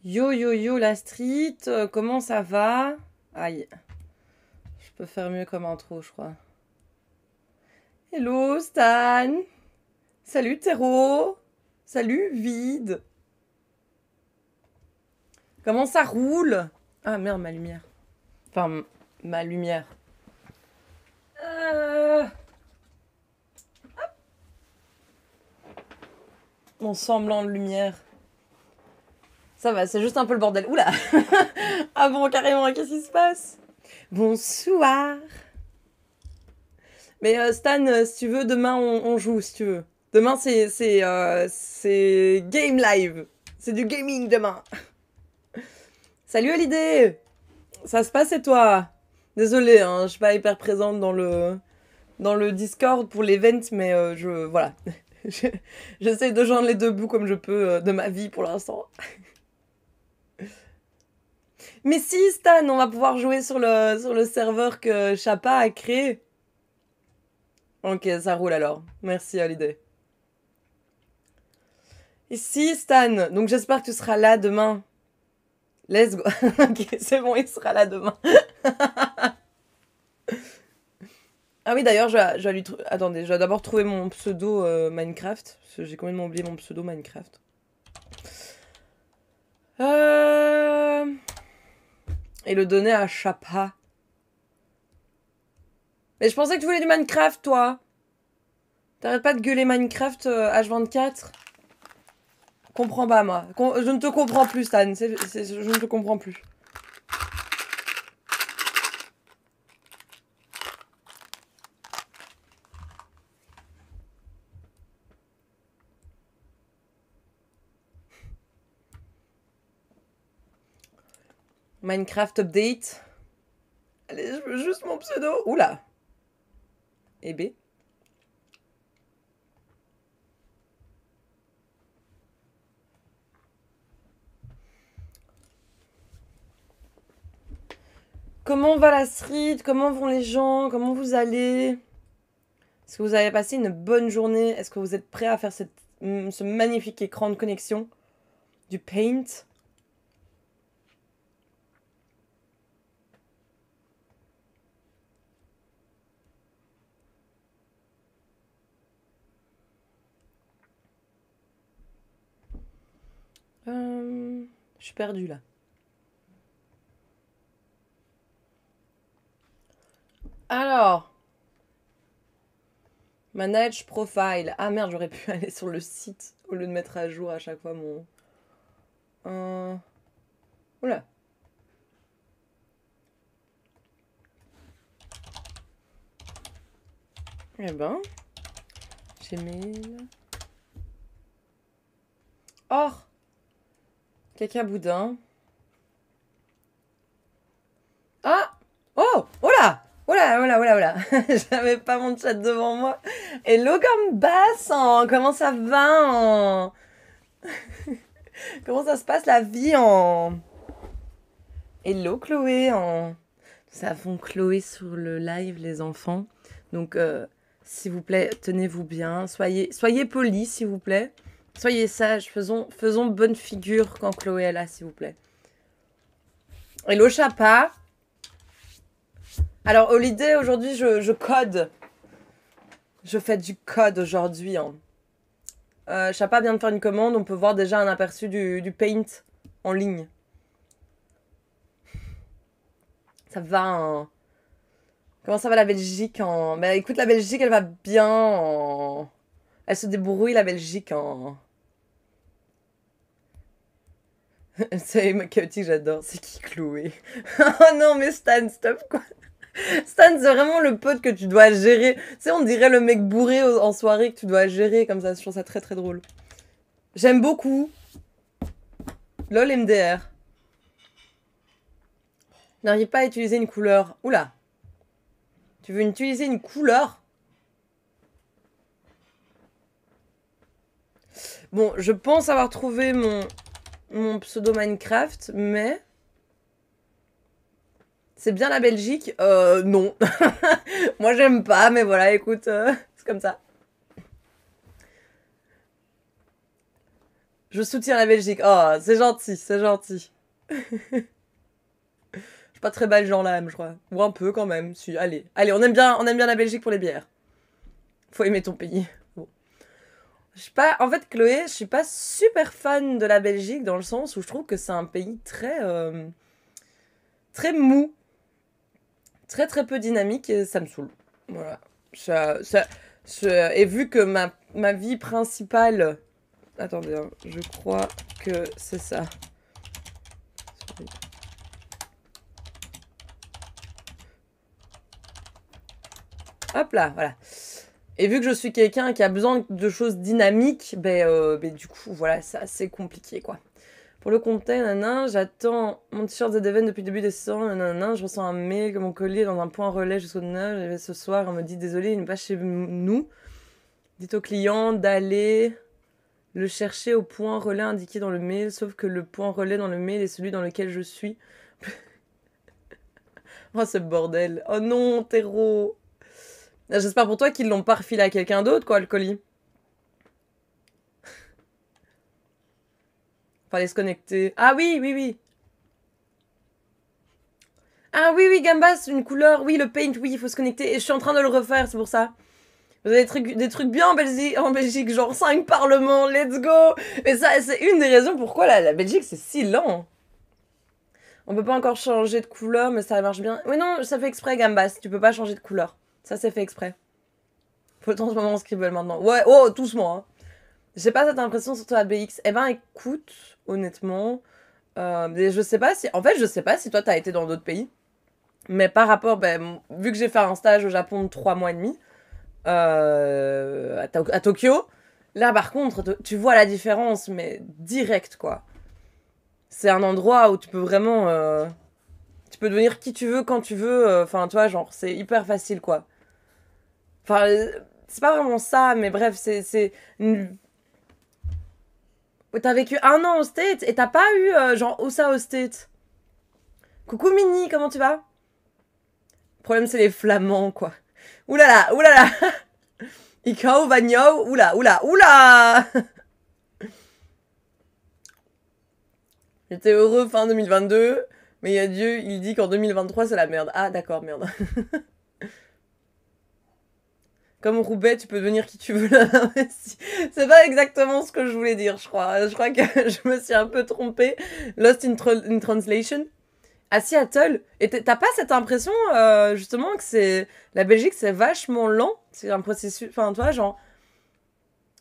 Yo yo yo la street, comment ça va? Aïe, je peux faire mieux comme intro, je crois. Hello Stan! Salut Tero! Salut Vide! Comment ça roule? Ah merde, ma lumière. Enfin, ma lumière. Mon semblant de lumière. Ça va, c'est juste un peu le bordel. Oula! Ah bon, carrément, qu'est-ce qui se passe? Bonsoir! Mais Stan, si tu veux, demain on joue, si tu veux. Demain c'est game live. C'est du gaming demain. Salut Hallyday! Ça se passe et toi? Désolée, hein, je suis pas hyper présente dans le Discord pour l'event, mais voilà. J'essaie de joindre les deux bouts comme je peux de ma vie pour l'instant. Mais si, Stan, on va pouvoir jouer sur le serveur que Chapa a créé. Ok, ça roule alors. Merci Hallyday. Et si, Stan, donc j'espère que tu seras là demain. Let's go. Ok, c'est bon, il sera là demain. Ah oui, d'ailleurs, je vais lui attendez, je vais d'abord trouver mon pseudo Minecraft. Parce que j'ai complètement oublié mon pseudo Minecraft. Et le donner à Chapa. Mais je pensais que tu voulais du Minecraft, toi. T'arrêtes pas de gueuler Minecraft H24. Comprends pas, moi. Je ne te comprends plus, Stan. Je ne te comprends plus. Minecraft update. Allez, je veux juste mon pseudo. Oula. Et B. Comment va la street? Comment vont les gens? Comment vous allez? Est-ce que vous avez passé une bonne journée? Est-ce que vous êtes prêts à faire ce magnifique écran de connexion du Paint? Je suis perdue là. Alors, Manage Profile. Ah merde, j'aurais pu aller sur le site au lieu de mettre à jour à chaque fois mon... Oula. Eh ben, Gmail. Or, caca boudin. Ah! Oh! Oh là! Oh là, oh là, oh là, oh là. J'avais pas mon chat devant moi. Hello comme basse, hein. Comment ça va, hein. Comment ça se passe la vie, en... Hello Chloé, en... Nous avons Chloé sur le live, les enfants. Donc, s'il vous plaît, tenez-vous bien. Soyez polis, s'il vous plaît. Soyez sages. Faisons bonne figure quand Chloé est là, s'il vous plaît. Hello Chapa. Alors, Holiday, aujourd'hui, je code. Je fais du code aujourd'hui. Hein. Chapa vient de faire une commande. On peut voir déjà un aperçu du Paint en ligne. Ça va, hein. Comment ça va la Belgique en... Bah écoute, la Belgique, elle va bien en... Elle se débrouille, la Belgique, en... C'est chaotique, j'adore. C'est qui Chloé? Oh non, mais Stan, stop, quoi. Stan, c'est vraiment le pote que tu dois gérer. Tu sais, on dirait le mec bourré en soirée que tu dois gérer comme ça. Je trouve ça très très drôle. J'aime beaucoup. LOL MDR. N'arrive pas à utiliser une couleur. Oula. Tu veux utiliser une couleur? Bon, je pense avoir trouvé mon pseudo Minecraft, mais... C'est bien la Belgique? Non. Moi, j'aime pas, mais voilà, écoute, c'est comme ça. Je soutiens la Belgique. Oh, c'est gentil, c'est gentil. Je suis pas très belge dans l'âme, je crois. Ou un peu quand même. Si, allez, on aime bien la Belgique pour les bières. Faut aimer ton pays. Bon. Je suis pas, en fait, Chloé, je suis pas super fan de la Belgique dans le sens où je trouve que c'est un pays très mou, très très peu dynamique et ça me saoule. Voilà. Et vu que ma vie principale, attendez, hein, je crois que c'est ça. Hop là, voilà. Et vu que je suis quelqu'un qui a besoin de choses dynamiques, du coup, voilà, c'est assez compliqué, quoi. Pour le contenu, nanana, j'attends mon t-shirt ZDVN depuis le début décembre, nanana, je reçois un mail que mon colis est dans un point relais jusqu'au 9, j'arrive ce soir, on me dit désolé, il n'est pas chez nous. Dites au client d'aller le chercher au point relais indiqué dans le mail, sauf que le point relais dans le mail est celui dans lequel je suis. Oh, ce bordel. Oh non, terreau. J'espère pour toi qu'ils l'ont pas refilé à quelqu'un d'autre, quoi, le colis. Fallait se connecter. Ah oui, oui, oui. Ah oui, oui, Gambas, une couleur. Oui, le paint, oui, il faut se connecter. Et je suis en train de le refaire, c'est pour ça. Vous avez des trucs bien en Belgique, genre 5 parlements, let's go. Et ça, c'est une des raisons pourquoi la Belgique, c'est si lent. On peut pas encore changer de couleur, mais ça marche bien. Oui, non, ça fait exprès, Gambas. Tu peux pas changer de couleur. Ça, c'est fait exprès. Faut en ce moment Scribble maintenant. Ouais, oh, doucement, hein. J'ai pas cette impression, surtout à BX. Eh ben, écoute, honnêtement, je sais pas si... En fait, je sais pas si toi, t'as été dans d'autres pays. Mais par rapport, vu que j'ai fait un stage au Japon de 3 mois et demi, à Tokyo, là, par contre, tu vois la différence, mais direct, quoi. C'est un endroit où tu peux vraiment... tu peux devenir qui tu veux, quand tu veux. Enfin, tu vois, genre, c'est hyper facile, quoi. Enfin, c'est pas vraiment ça, mais bref, c'est une... T'as vécu 1 an au States et t'as pas eu, genre, où ça au States? Coucou Mini, comment tu vas? Le problème, c'est les Flamands, quoi. Oulala, oulala. Ikao, Vagno, oula, oula, oula. J'étais heureux fin 2022, mais il y a Dieu, il dit qu'en 2023, c'est la merde. Ah, d'accord, merde. Comme Roubaix, tu peux devenir qui tu veux là. C'est pas exactement ce que je voulais dire, je crois. Je crois que je me suis un peu trompée. Lost in translation. À Seattle, et t'as pas cette impression, justement, que c'est... La Belgique, c'est vachement lent. C'est un processus... Enfin, toi, genre...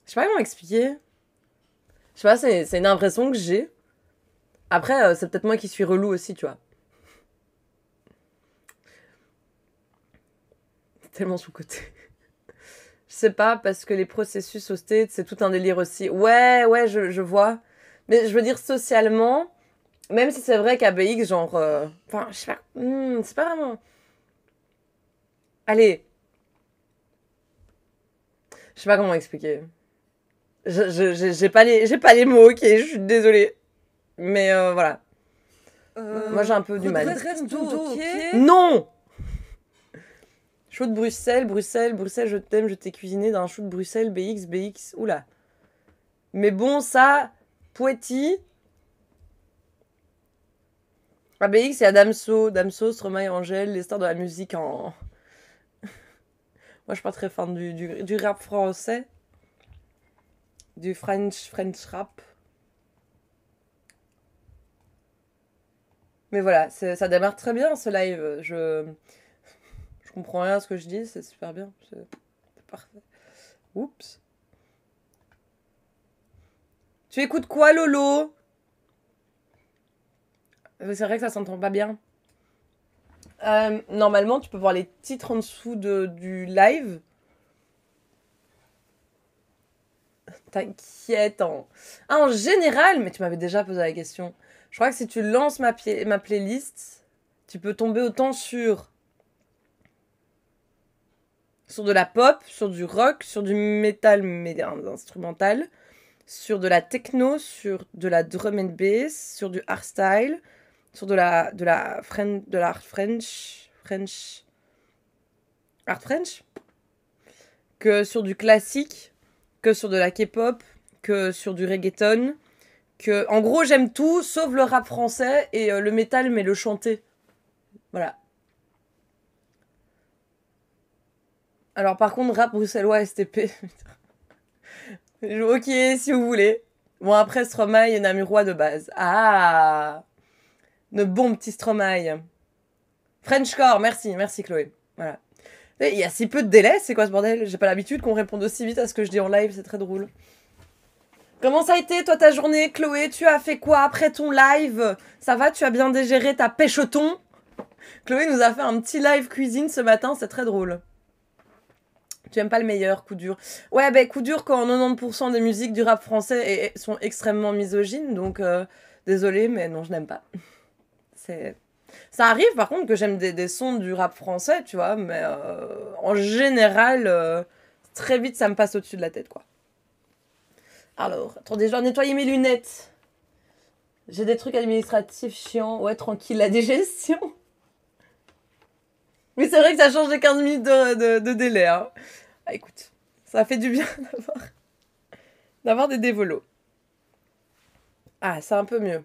Je sais pas comment expliquer. Je sais pas, c'est une impression que j'ai. Après, c'est peut-être moi qui suis relou aussi, tu vois. Tellement sous-côté. Je sais pas, parce que les processus au States, c'est tout un délire aussi. Ouais, je vois. Mais je veux dire, socialement, même si c'est vrai qu'à BX, genre... Enfin, je sais pas... c'est pas vraiment... Allez. Je sais pas comment expliquer. J'ai pas les mots, ok, je suis désolée. Mais voilà. Moi, j'ai un peu du mal. Okay. Non! Chou de Bruxelles, je t'aime, je t'ai cuisiné d'un chou de Bruxelles, BX. Oula. Mais bon, ça, Poetti. À BX, il y a Damso, Stromae, Angèle, les stars de la musique en... Moi, je suis pas très fan du rap français. Du French rap. Mais voilà, ça démarre très bien ce live. Je comprends rien à ce que je dis, c'est super bien. C'est parfait. Oups. Tu écoutes quoi, Lolo? C'est vrai que ça s'entend pas bien. Normalement, tu peux voir les titres en dessous du live. T'inquiète. En général, mais tu m'avais déjà posé la question. Je crois que si tu lances ma playlist, tu peux tomber autant sur de la pop, sur du rock, sur du metal instrumental, sur de la techno, sur de la drum and bass, sur du hardstyle, sur de l'art French, art French, que sur du classique, que sur de la K-pop, que sur du reggaeton, que, en gros, j'aime tout, sauf le rap français et le métal, mais le chanter. Voilà. Alors, par contre, rap bruxellois STP. Ok, si vous voulez. Bon, après, Stromae et Namurois de base. Ah, de bons petits Stromae. Frenchcore, merci, merci Chloé. Voilà. Il y a si peu de délai, c'est quoi ce bordel? J'ai pas l'habitude qu'on réponde aussi vite à ce que je dis en live, c'est très drôle. Comment ça a été, toi, ta journée, Chloé? Tu as fait quoi après ton live? Ça va, tu as bien digéré ta pêche au thon? Chloé nous a fait un petit live cuisine ce matin, c'est très drôle. Tu aimes pas le meilleur, coup dur. Ouais, bah coup dur quand 90% des musiques du rap français sont extrêmement misogynes, donc désolé, mais non, je n'aime pas. Ça arrive par contre que j'aime des sons du rap français, tu vois, mais en général, très vite ça me passe au-dessus de la tête, quoi. Alors, attendez, je dois nettoyer mes lunettes. J'ai des trucs administratifs chiants. Ouais, tranquille, la digestion. Mais c'est vrai que ça change de 15 minutes de délai. Hein. Ah, écoute, ça fait du bien d'avoir des dévolos. Ah, c'est un peu mieux.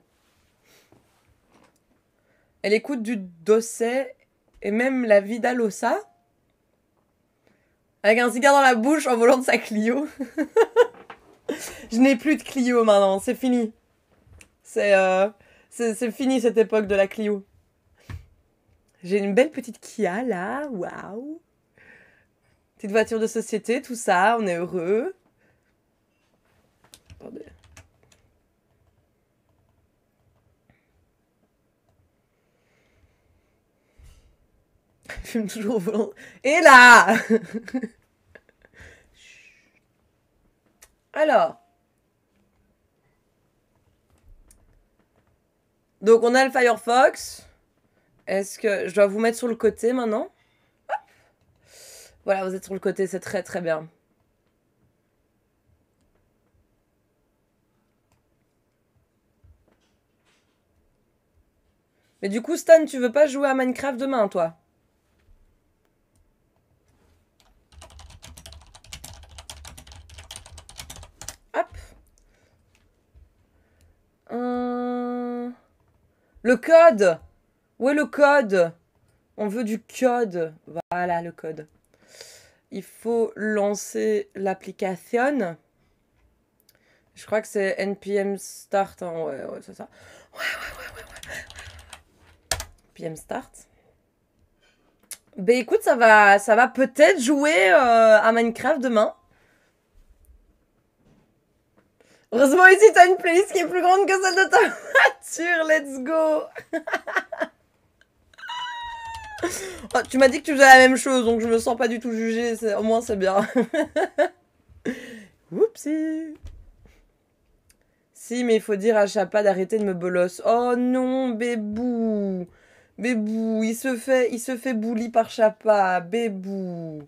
Elle écoute du Dosset et même la Vida Losa avec un cigare dans la bouche en volant de sa Clio. Je n'ai plus de Clio maintenant, c'est fini. C'est fini cette époque de la Clio. J'ai une belle petite Kia là, waouh. Petite voiture de société, tout ça, on est heureux. Attendez. Je fume toujours au volant. Et là Alors. Donc on a le Firefox. Est-ce que je dois vous mettre sur le côté maintenant? Hop. Voilà, vous êtes sur le côté, c'est très très bien. Mais du coup, Stan, tu veux pas jouer à Minecraft demain, toi? Hop. Le code. Où est le code? On veut du code. Voilà, le code. Il faut lancer l'application. Je crois que c'est npm start. Hein. Ouais, c'est ça. Ouais. npm start. Ben écoute, ça va peut-être jouer à Minecraft demain. Heureusement ici, t'as une playlist qui est plus grande que celle de ta voiture. Let's go. Oh, tu m'as dit que tu faisais la même chose, donc je me sens pas du tout jugée. Au moins, c'est bien. Oupsie. Si, mais il faut dire à Chapa d'arrêter de me bolosse. Oh non, Bébou. Bébou, il se fait bully par Chapa. Bébou.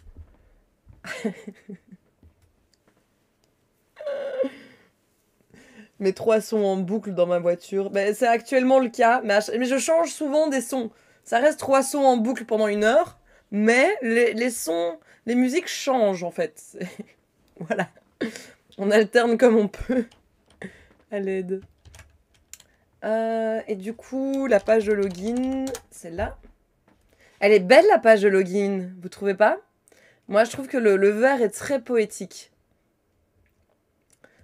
Mes 3 sons en boucle dans ma voiture. Ben, c'est actuellement le cas, mais je change souvent des sons. Ça reste 3 sons en boucle pendant 1 heure, mais les sons, les musiques changent en fait. Voilà. On alterne comme on peut. À l'aide. Et du coup, la page de login, celle-là. Elle est belle la page de login, vous trouvez pas? Moi, je trouve que le vert est très poétique.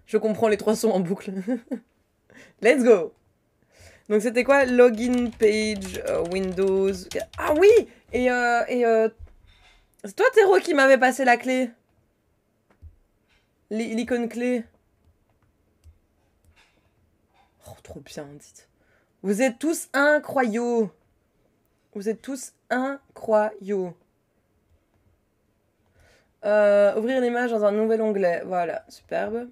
Je comprends les 3 sons en boucle. Let's go! Donc c'était quoi? Login page, Windows. Ah oui! Et c'est toi, Théro, qui m'avait passé la clé. L'icône clé. Oh, trop bien, dites. Vous êtes tous incroyables. Vous êtes tous incroyables. Ouvrir l'image dans un nouvel onglet. Voilà, superbe.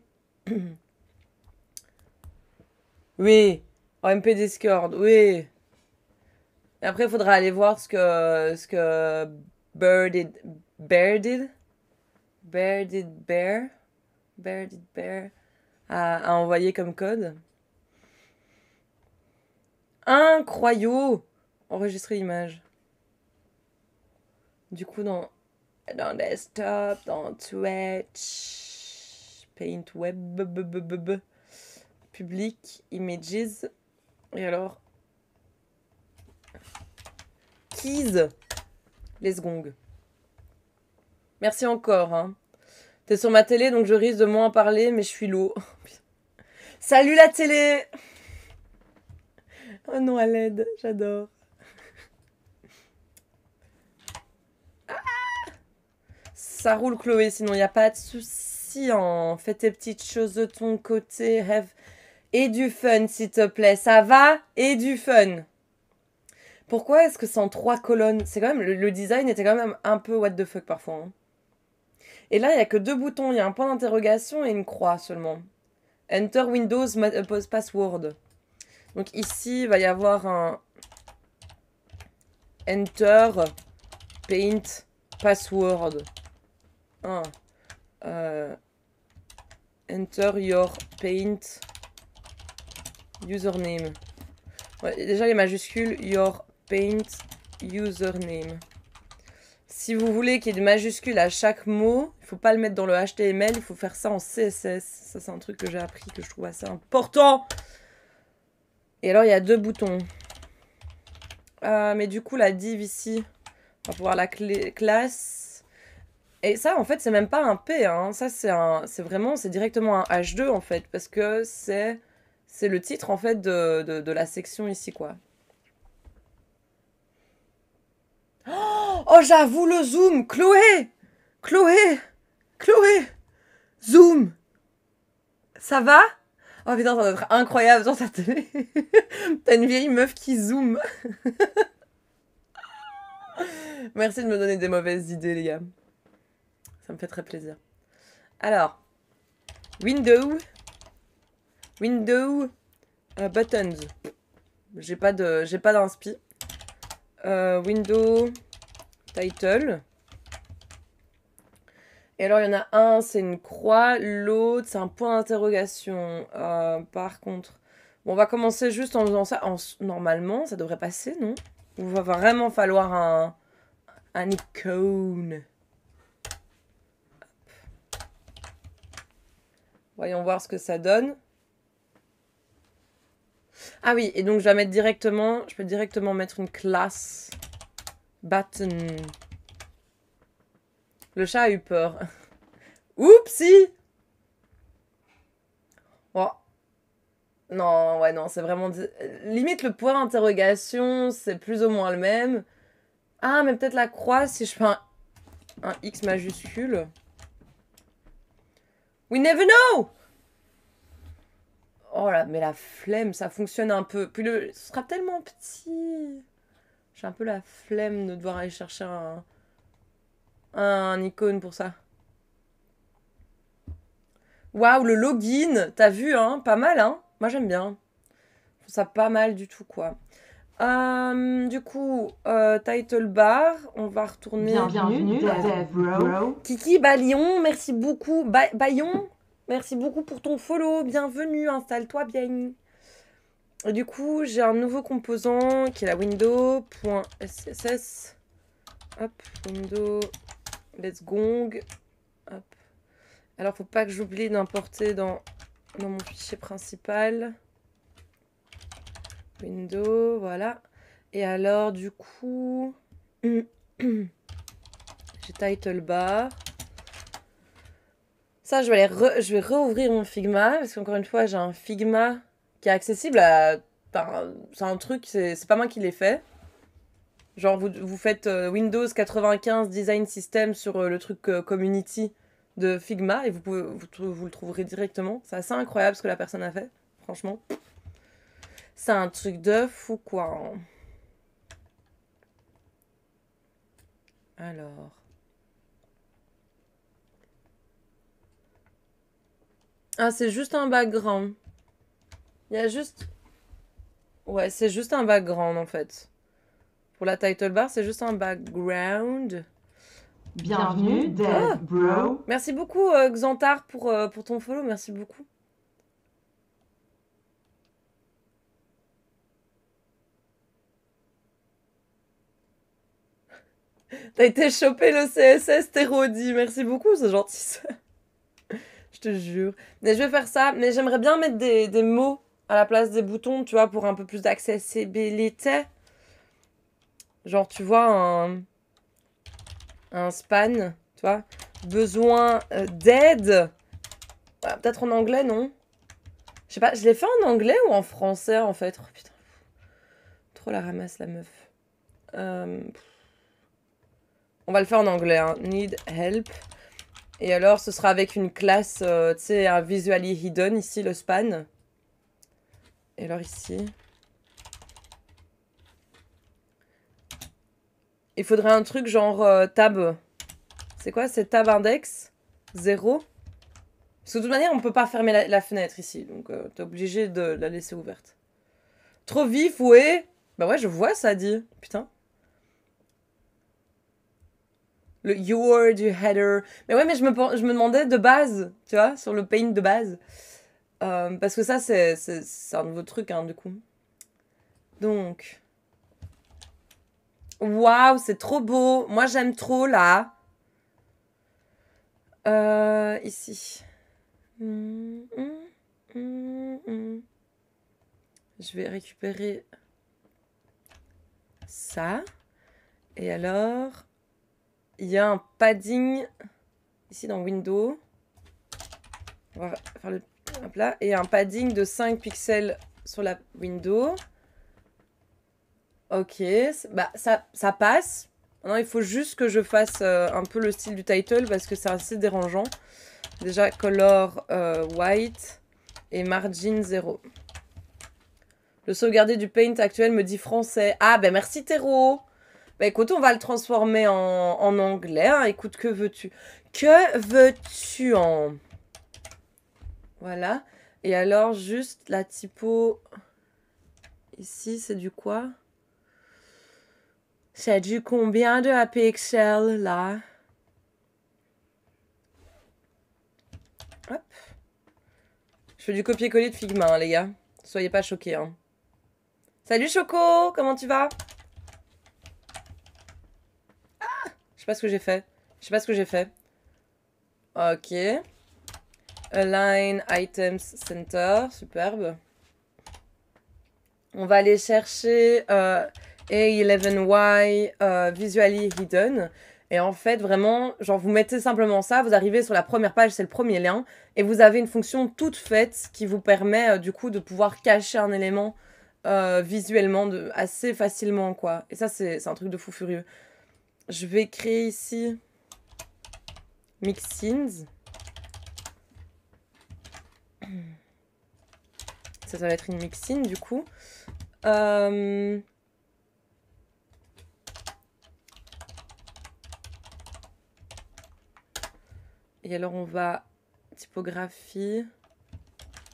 Oui. MP Discord, oui. Et après, il faudra aller voir ce que Bear a envoyé comme code. Incroyable. Enregistrer image. Du coup, dans desktop, dans Twitch, Paint Web, public, images. Et alors, keys, les gongs. Merci encore. Hein. T'es sur ma télé, donc je risque de moins en parler, mais je suis lourd. Salut la télé! Oh non, à l'aide, j'adore. Ça roule, Chloé, sinon il n'y a pas de souci. Hein. Fais tes petites choses de ton côté. Have... Et du fun, s'il te plaît. Ça va? Et du fun. Pourquoi est-ce que c'est en 3 colonnes? C'est quand même... Le design était quand même un peu what the fuck parfois. Hein. Et là, il n'y a que 2 boutons. Il y a un point d'interrogation et une croix seulement. Enter Windows Password. Donc ici, il va y avoir un Enter Paint Password. Enter your Paint username. Ouais, déjà les majuscules, your Paint username. Si vous voulez qu'il y ait des majuscules à chaque mot, il ne faut pas le mettre dans le HTML, il faut faire ça en CSS. Ça, c'est un truc que j'ai appris, que je trouve assez important. Et alors, il y a 2 boutons. Mais du coup, la div ici, on va pouvoir la classe. Et ça, en fait, c'est même pas un P. Hein. Ça, c'est vraiment, c'est directement un H2, en fait. Parce que c'est le titre, en fait, de la section ici, quoi. Oh, j'avoue le zoom! Chloé! Chloé! Chloé! Zoom! Ça va? Oh putain, ça doit être incroyable sur ta télé. T'as une vieille meuf qui zoome. Merci de me donner des mauvaises idées, les gars. Ça me fait très plaisir. Alors, Window, buttons. J'ai pas d'inspi. Window, title. Et alors, il y en a un, c'est une croix. L'autre, c'est un point d'interrogation. Par contre... Bon, on va commencer juste en faisant ça. Normalement, ça devrait passer, non? Il va vraiment falloir un icône. Voyons voir ce que ça donne. Ah oui, et donc je vais mettre directement... Je peux directement mettre une classe. Button. Le chat a eu peur. Oupsie! Oh. Non, ouais, non, c'est vraiment... Limite, le point d'interrogation, c'est plus ou moins le même. Ah, mais peut-être la croix, si je fais un X majuscule. We never know! Oh là, mais la flemme, ça fonctionne un peu. Puis ce sera tellement petit. J'ai un peu la flemme de devoir aller chercher un icône pour ça. Waouh, le login, t'as vu, hein? Pas mal, hein? Moi, j'aime bien. Je trouve ça pas mal du tout, quoi. Du coup, title bar, on va retourner. Bienvenue, Dev, Kiki Balion, merci beaucoup. Bayon, merci beaucoup pour ton follow. Bienvenue, installe-toi bien. Et du coup, j'ai un nouveau composant qui est la window.css. Hop, window, let's gong. Hop. Alors, faut pas que j'oublie d'importer dans mon fichier principal. Window, voilà. Et alors, du coup, j'ai title bar. Ça, je vais réouvrir mon Figma, parce qu'encore une fois, j'ai un Figma qui est accessible à... c'est un truc, c'est pas moi qui l'ai fait. Genre, vous faites Windows 95 Design System sur le truc Community de Figma, et vous le trouverez directement. C'est assez incroyable ce que la personne a fait, franchement. C'est un truc de fou, quoi. Alors... Ah, c'est juste un background. Il y a juste... Ouais, c'est juste un background, en fait. Pour la title bar, c'est juste un background. Bienvenue, Dev, bro. Merci beaucoup, Xantar, pour ton follow. Merci beaucoup. T'as été chopé le CSS, t'es Rodi. Merci beaucoup, c'est gentil. Je te jure. Mais je vais faire ça. Mais j'aimerais bien mettre des mots à la place des boutons, tu vois, pour un peu plus d'accessibilité. Genre, tu vois, un span, tu vois. Besoin d'aide. Voilà, peut-être en anglais, non? Je sais pas, je l'ai fait en anglais ou en français, en fait? Oh putain. Trop la ramasse, la meuf. On va le faire en anglais, hein. Need help. Et alors, ce sera avec une classe, tu sais, un visually hidden, ici, le span. Et alors, ici... Il faudrait un truc genre tab. C'est quoi? C'est tab index 0. Parce que de toute manière, on peut pas fermer la fenêtre ici. Donc, t'es obligé de la laisser ouverte. Trop vif, ouais. Bah ouais, je vois ça dit. Putain. Le your du header. Mais ouais, mais je me demandais de base, tu vois, sur le paint de base. Parce que ça, c'est un nouveau truc, hein, du coup. Donc. Waouh, c'est trop beau. Moi, j'aime trop, là. Ici. Je vais récupérer ça. Et alors, il y a un padding ici dans Windows. On va faire le hop là. Et un padding de 5 pixels sur la window. Ok, bah ça passe. Maintenant, il faut juste que je fasse un peu le style du title parce que c'est assez dérangeant. Déjà, color white et margin 0. Le sauvegardé du paint actuel me dit français. Ah, ben merci Théro. Bah écoute, on va le transformer en anglais. Hein. Écoute, que veux-tu? Que veux-tu en... Voilà. Et alors, juste la typo... Ici, c'est du quoi? C'est du combien de pixels, là? Hop. Je fais du copier-coller de Figma, hein, les gars. Soyez pas choqués, hein. Salut Choco, comment tu vas? Ah, je sais pas ce que j'ai fait. Je sais pas ce que j'ai fait. Ok. Align Items Center, superbe. On va aller chercher A11Y Visually Hidden. Et en fait, vraiment, genre vous mettez simplement ça, vous arrivez sur la première page, c'est le premier lien, et vous avez une fonction toute faite qui vous permet du coup de pouvoir cacher un élément visuellement assez facilement, quoi. Et ça, c'est un truc de fou furieux. Je vais créer ici Mixins. Ça va être une mixine du coup. Et alors on va typographie.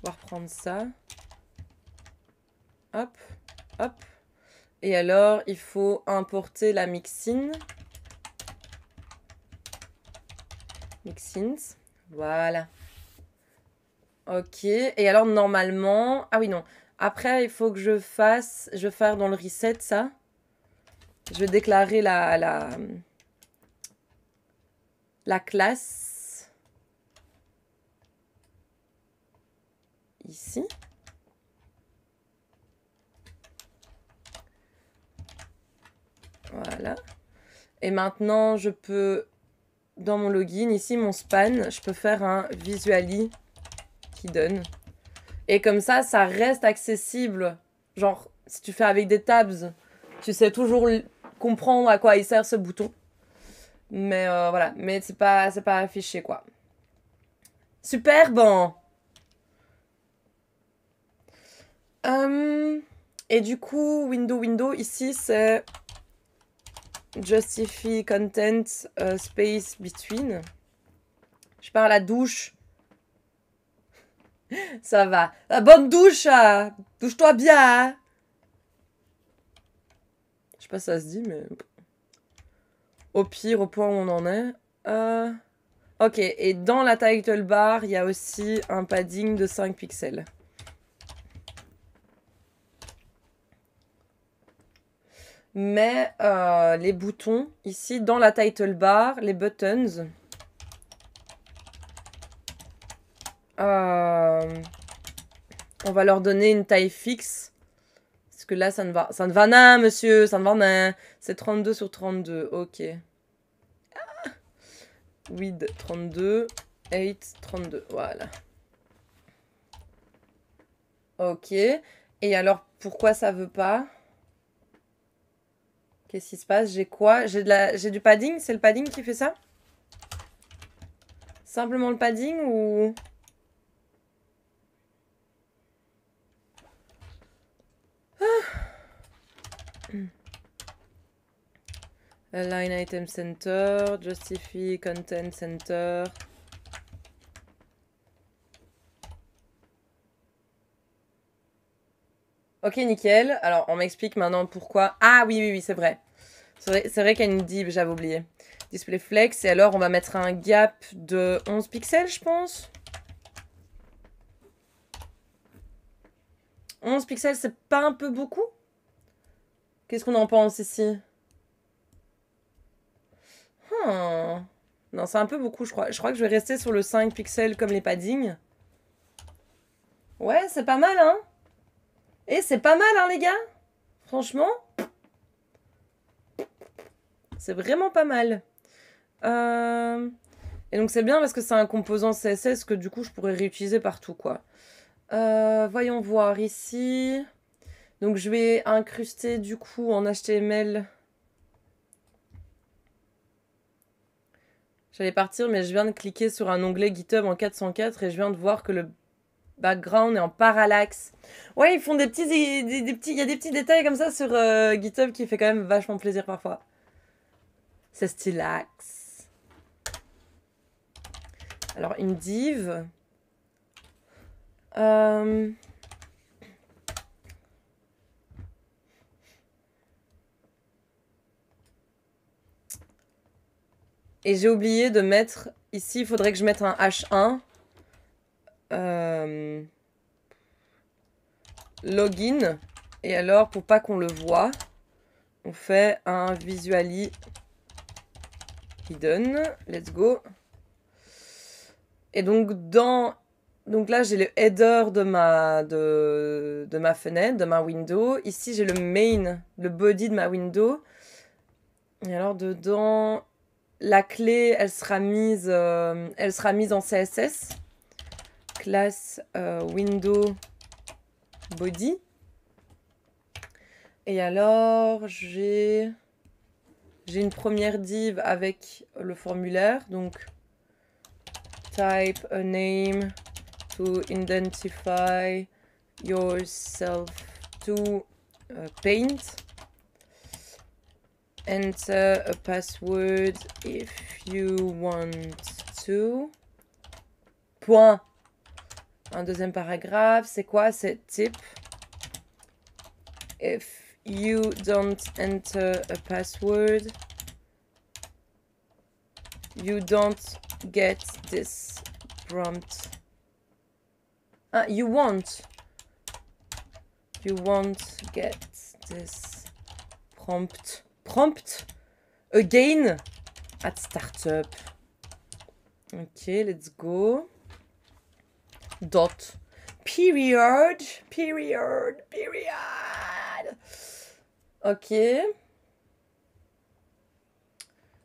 On va reprendre ça. Hop, hop. Et alors il faut importer la mixine. Mixins. Voilà. Ok. Et alors normalement... Ah oui, non. Après, il faut que je fasse... Je vais faire dans le reset, ça. Je vais déclarer la classe. Ici. Voilà. Et maintenant, je peux... Dans mon login, ici, mon span, je peux faire un visually qui donne. Et comme ça reste accessible. Genre, si tu fais avec des tabs, tu sais toujours comprendre à quoi il sert ce bouton. Mais voilà, mais c'est pas affiché, quoi. Super bon. Et du coup, window, ici, c'est... Justify content space between. Je pars à la douche. Ça va. La bonne douche, douche-toi bien. Je sais pas si ça se dit, mais... Au pire, au point où on en est. Ok, et dans la title bar, il y a aussi un padding de 5 pixels. Mais les boutons, ici, dans la title bar, les buttons... On va leur donner une taille fixe. Parce que là, ça ne va pas, monsieur. Ça ne va pas. C'est 32 sur 32. Ok. Width 32. 8, 32. Voilà. Ok. Et alors, pourquoi ça veut pas? Qu'est-ce qui se passe? J'ai quoi? J'ai du padding? C'est le padding qui fait ça? Simplement le padding ou... Align Item Center, Justify Content Center. Ok, nickel. Alors, on m'explique maintenant pourquoi. Ah oui, oui, oui, c'est vrai. C'est vrai qu'il y a une div, j'avais oublié. Display Flex. Et alors, on va mettre un gap de 11 pixels, je pense. 11 pixels, c'est pas un peu beaucoup? Qu'est-ce qu'on en pense ici? Non, c'est un peu beaucoup, je crois. Je crois que je vais rester sur le 5 pixels comme les paddings. Ouais, c'est pas mal, hein? Et c'est pas mal, hein, les gars? Franchement, c'est vraiment pas mal. Et donc, c'est bien parce que c'est un composant CSS que du coup, je pourrais réutiliser partout, quoi. Voyons voir ici. Donc, je vais incruster du coup en HTML. J'allais partir, mais je viens de cliquer sur un onglet GitHub en 404 et je viens de voir que le background est en parallaxe. Ouais, ils font des petits, il y a des petits détails comme ça sur GitHub qui fait quand même vachement plaisir parfois. C'est stylax. Alors, une div. Et j'ai oublié de mettre... Ici, il faudrait que je mette un H1. Login. Et alors, pour pas qu'on le voit, on fait un visually hidden. Let's go. Et donc, donc là, j'ai le header de ma fenêtre, de ma window. Ici, j'ai le main, le body de ma window. Et alors, dedans... La clé, elle sera mise en CSS. Classe window body. Et alors, j'ai une première div avec le formulaire. Donc, type a name to identify yourself to paint. Enter a password if you want to. Point. Un deuxième paragraphe, c'est quoi? C'est tip. If you don't enter a password, you don't get this prompt. Ah, you won't get this prompt. Prompt again at startup. Ok, let's go. Dot. Period. Ok.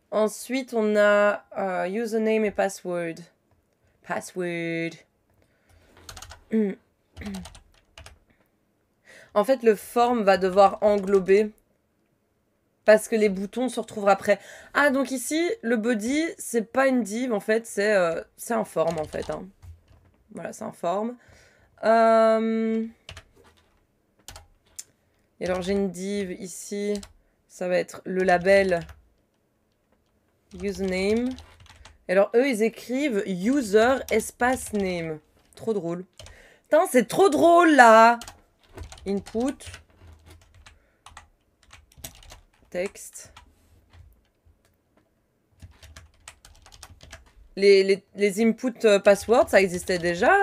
Ensuite, on a username et password. En fait, le form va devoir englober parce que les boutons se retrouvent après. Ah, donc ici, le body, c'est pas une div, en fait, c'est un form, en fait. Hein. Voilà, c'est un form. Et alors, j'ai une div ici. Ça va être le label username. Et alors, eux, ils écrivent user espace name. Trop drôle. Putain, c'est trop drôle, là. Input. Texte. Les input passwords, ça existait déjà.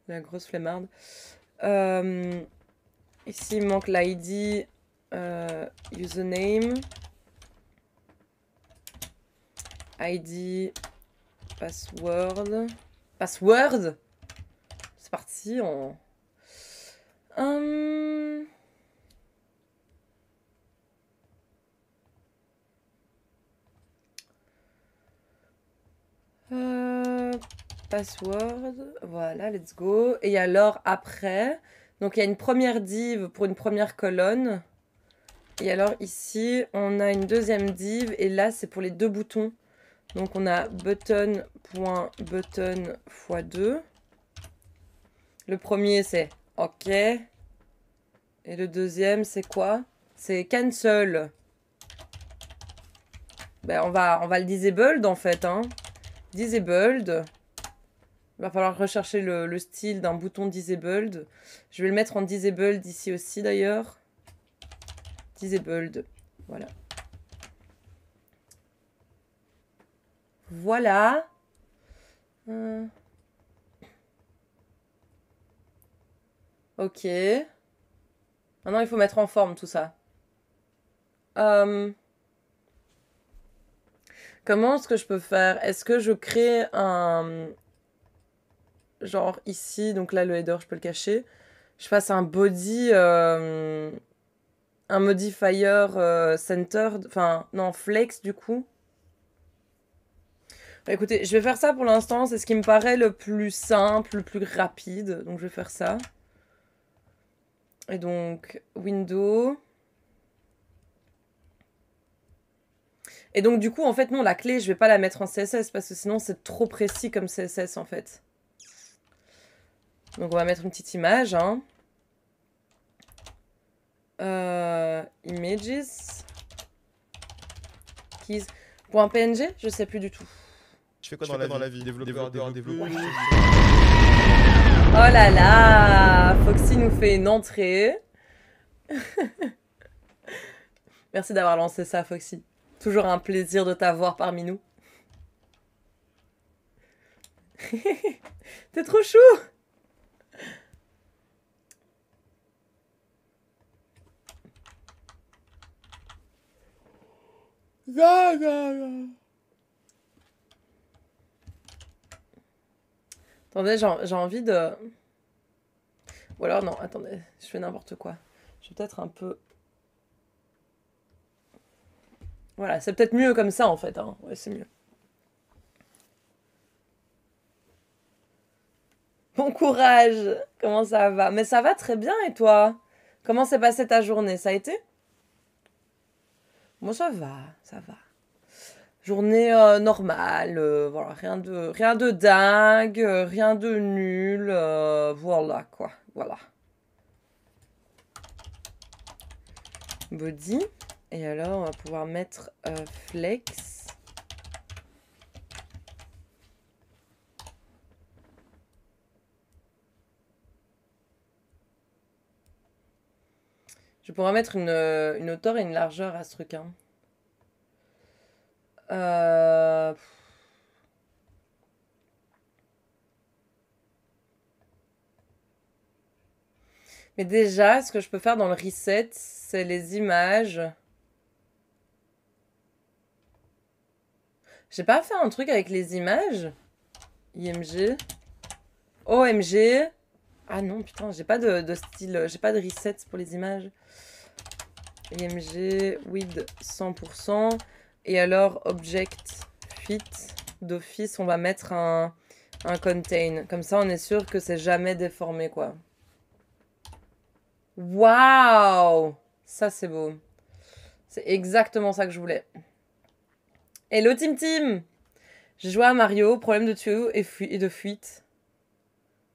La grosse flemmarde. Ici, il manque l'ID, username. ID, password. Password. C'est parti. Password. Voilà, let's go. Et alors après, donc il y a une première div pour une première colonne. Et alors ici, on a une deuxième div. Et là, c'est pour les deux boutons. Donc on a button.button x2. Le premier, c'est OK. Et le deuxième, c'est quoi? C'est cancel. Ben, on va le disabled en fait. Hein. Disabled. Il va falloir rechercher le style d'un bouton disabled. Je vais le mettre en disabled ici aussi d'ailleurs. Disabled. Voilà. Voilà. Ok. Maintenant, il faut mettre en forme tout ça. Comment est-ce que je peux faire? Est-ce que je crée un... Genre ici, donc là, le header, je peux le cacher. Je fasse un body... un modifier centered... Enfin, non, flex, du coup. Bah, écoutez, je vais faire ça pour l'instant. C'est ce qui me paraît le plus simple, le plus rapide. Donc, je vais faire ça. Et donc, window... Et donc, du coup, en fait, non, la clé, je vais pas la mettre en CSS parce que sinon, c'est trop précis comme CSS, en fait. Donc, on va mettre une petite image. Hein. Images. Keys. .png, je sais plus du tout. Tu fais quoi dans la vie? Développeur. Oh là là, Foxy nous fait une entrée. Merci d'avoir lancé ça, Foxy. Toujours un plaisir de t'avoir parmi nous. T'es trop chou. Attendez, j'ai envie de... Ou alors, non, attendez, je fais n'importe quoi. Je vais peut-être un peu... Voilà, c'est peut-être mieux comme ça, en fait. Hein. Ouais, c'est mieux. Bon courage. Comment ça va? Mais ça va très bien, et toi? Comment s'est passée ta journée? Ça a été? Moi, ça va, ça va. Journée normale, voilà, rien de dingue, rien de nul, voilà quoi, voilà. Body, et alors on va pouvoir mettre flex. Je pourrais mettre une hauteur et une largeur à ce truc, hein. Mais déjà, ce que je peux faire dans le reset, c'est les images. J'ai pas fait un truc avec les images? IMG. OMG. Ah non, putain, j'ai pas de style, j'ai pas de reset pour les images. IMG, width 100%. Et alors, object fit d'office, on va mettre un contain. Comme ça, on est sûr que c'est jamais déformé, quoi. Waouh! Ça, c'est beau. C'est exactement ça que je voulais. Hello, Team Team! J'ai joué à Mario, problème de tuyau et de fuite.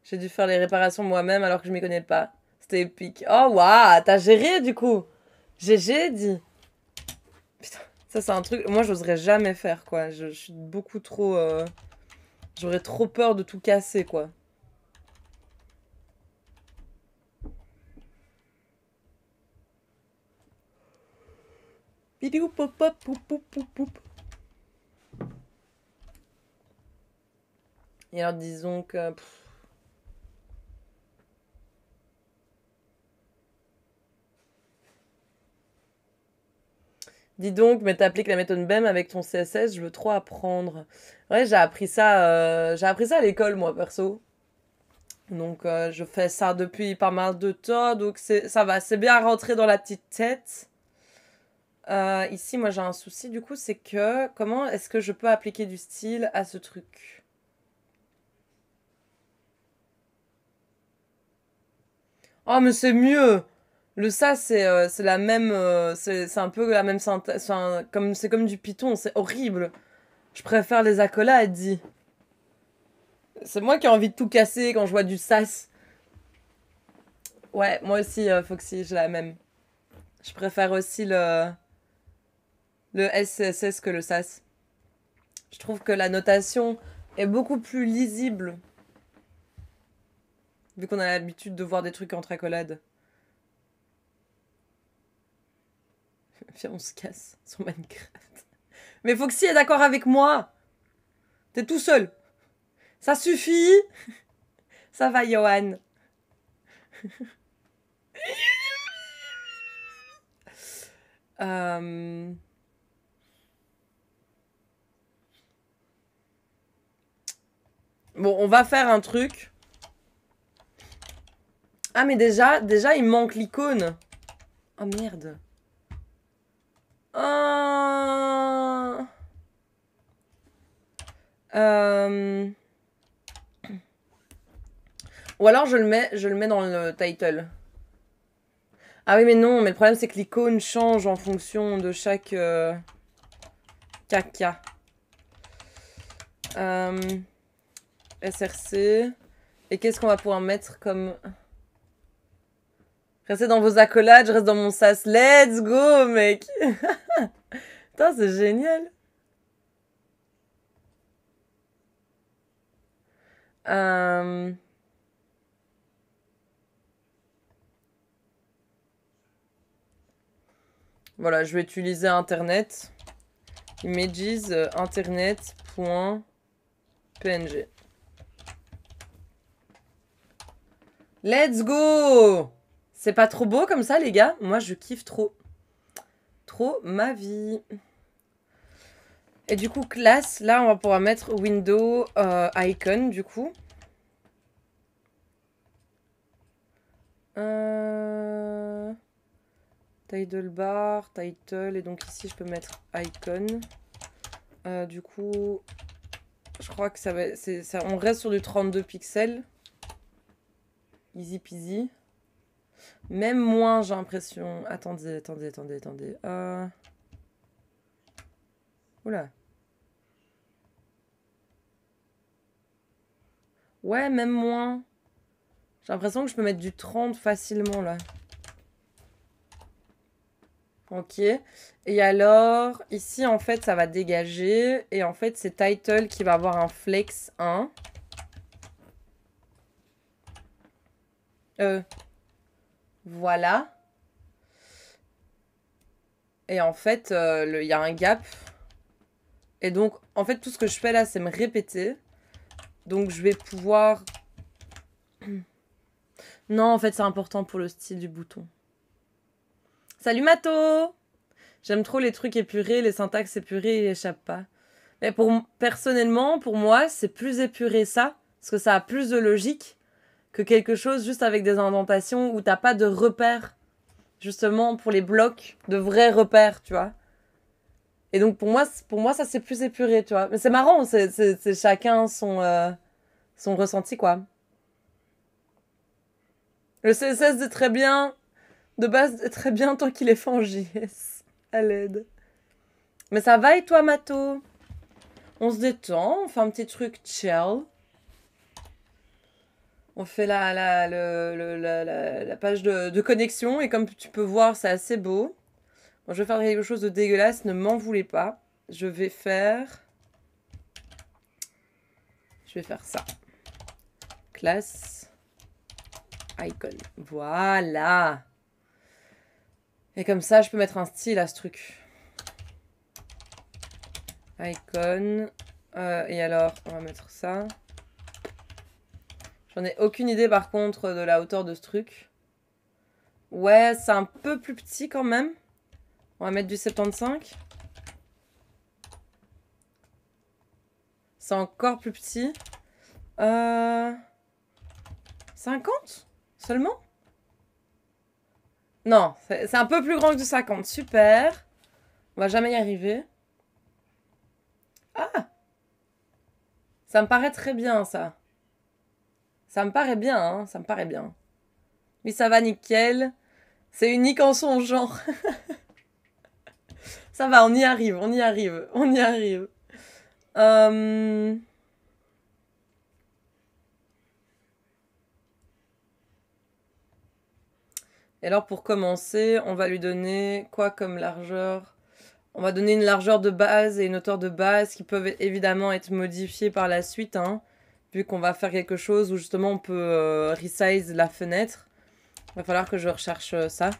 J'ai dû faire les réparations moi-même alors que je m'y connais pas. C'était épique. Oh, waouh! T'as géré, du coup! GG, dit. Putain, ça, c'est un truc... Moi, j'oserais jamais faire, quoi. Je suis beaucoup trop... J'aurais trop peur de tout casser, quoi. Pipi ou pop pop poup poup poup poup. Et alors, disons que... Dis donc, mais t'appliques la méthode BEM avec ton CSS, je veux trop apprendre. Ouais, j'ai appris ça à l'école, moi, perso. Donc, je fais ça depuis pas mal de temps, donc ça va, c'est bien rentré dans la petite tête. Ici, moi, j'ai un souci, du coup, c'est que comment est-ce que je peux appliquer du style à ce truc? Oh, mais c'est mieux! Le ça, c'est la même... c'est un peu la même syntaxe. Enfin, c'est comme du Python, c'est horrible. Je préfère les accolades, dis. C'est moi qui ai envie de tout casser quand je vois du sas. Ouais, moi aussi, Foxy, j'ai la même. Je préfère aussi le SCSS que le sas. Je trouve que la notation est beaucoup plus lisible. Vu qu'on a l'habitude de voir des trucs entre accolades. Viens, on se casse sur Minecraft. Mais Foxy est d'accord avec moi. T'es tout seul. Ça suffit. Ça va, Johan. Bon, on va faire un truc. Ah, mais déjà, il me manque l'icône. Oh, merde. Ou alors je le mets dans le title. Ah oui, mais non, mais le problème c'est que l'icône change en fonction de chaque caca. SRC. Et qu'est-ce qu'on va pouvoir mettre comme... Restez dans vos accolades, je reste dans mon sas. Let's go, mec. Putain, c'est génial. Voilà, je vais utiliser Internet. Images, internet.png. Let's go! C'est pas trop beau comme ça, les gars? Moi, je kiffe trop. Trop ma vie. Et du coup, classe, là, on va pouvoir mettre window icon, du coup. Title bar, title, et donc ici, je peux mettre icon. Du coup, je crois que ça va... on reste sur du 32 pixels. Easy peasy. Même moins, j'ai l'impression. Attendez. Oula. Ouais, même moins. J'ai l'impression que je peux mettre du 30 facilement, là. Ok. Et alors, ici, en fait, ça va dégager. Et en fait, c'est title qui va avoir un flex 1. Voilà. Et en fait, il y a un gap. Et donc, en fait, tout ce que je fais là, c'est me répéter. Donc, je vais pouvoir... Non, en fait, c'est important pour le style du bouton. Salut Mato! J'aime trop les trucs épurés, les syntaxes épurées, ils échappent pas. Mais personnellement, pour moi, c'est plus épuré ça, parce que ça a plus de logique que quelque chose juste avec des indentations où t'as pas de repères, justement, pour les blocs, de vrais repères, tu vois. Et donc, pour moi ça, c'est plus épuré, tu vois. Mais c'est marrant, c'est chacun son ressenti, quoi. Le CSS est très bien, de base, est très bien tant qu'il est fait en JS. À l'aide. Mais ça va et toi, Mato? On se détend, on fait un petit truc chill. On fait la page de connexion et comme tu peux voir, c'est assez beau. Bon, je vais faire quelque chose de dégueulasse, ne m'en voulez pas. Je vais faire ça. Classe. Icon. Voilà. Et comme ça, je peux mettre un style à ce truc. Icon. Et alors, on va mettre ça. J'en ai aucune idée par contre de la hauteur de ce truc. Ouais, c'est un peu plus petit quand même. On va mettre du 75. C'est encore plus petit. 50 seulement? Non, c'est un peu plus grand que du 50. Super. On va jamais y arriver. Ah! Ça me paraît très bien, ça. Ça me paraît bien, hein. Ça me paraît bien. Oui, ça va nickel. C'est unique en son genre. Ça va, on y arrive, on y arrive, on y arrive. Et alors pour commencer, on va lui donner quoi comme largeur? On va donner une largeur de base et une hauteur de base qui peuvent évidemment être modifiées par la suite, hein, vu qu'on va faire quelque chose où justement on peut resize la fenêtre. Il va falloir que je recherche ça.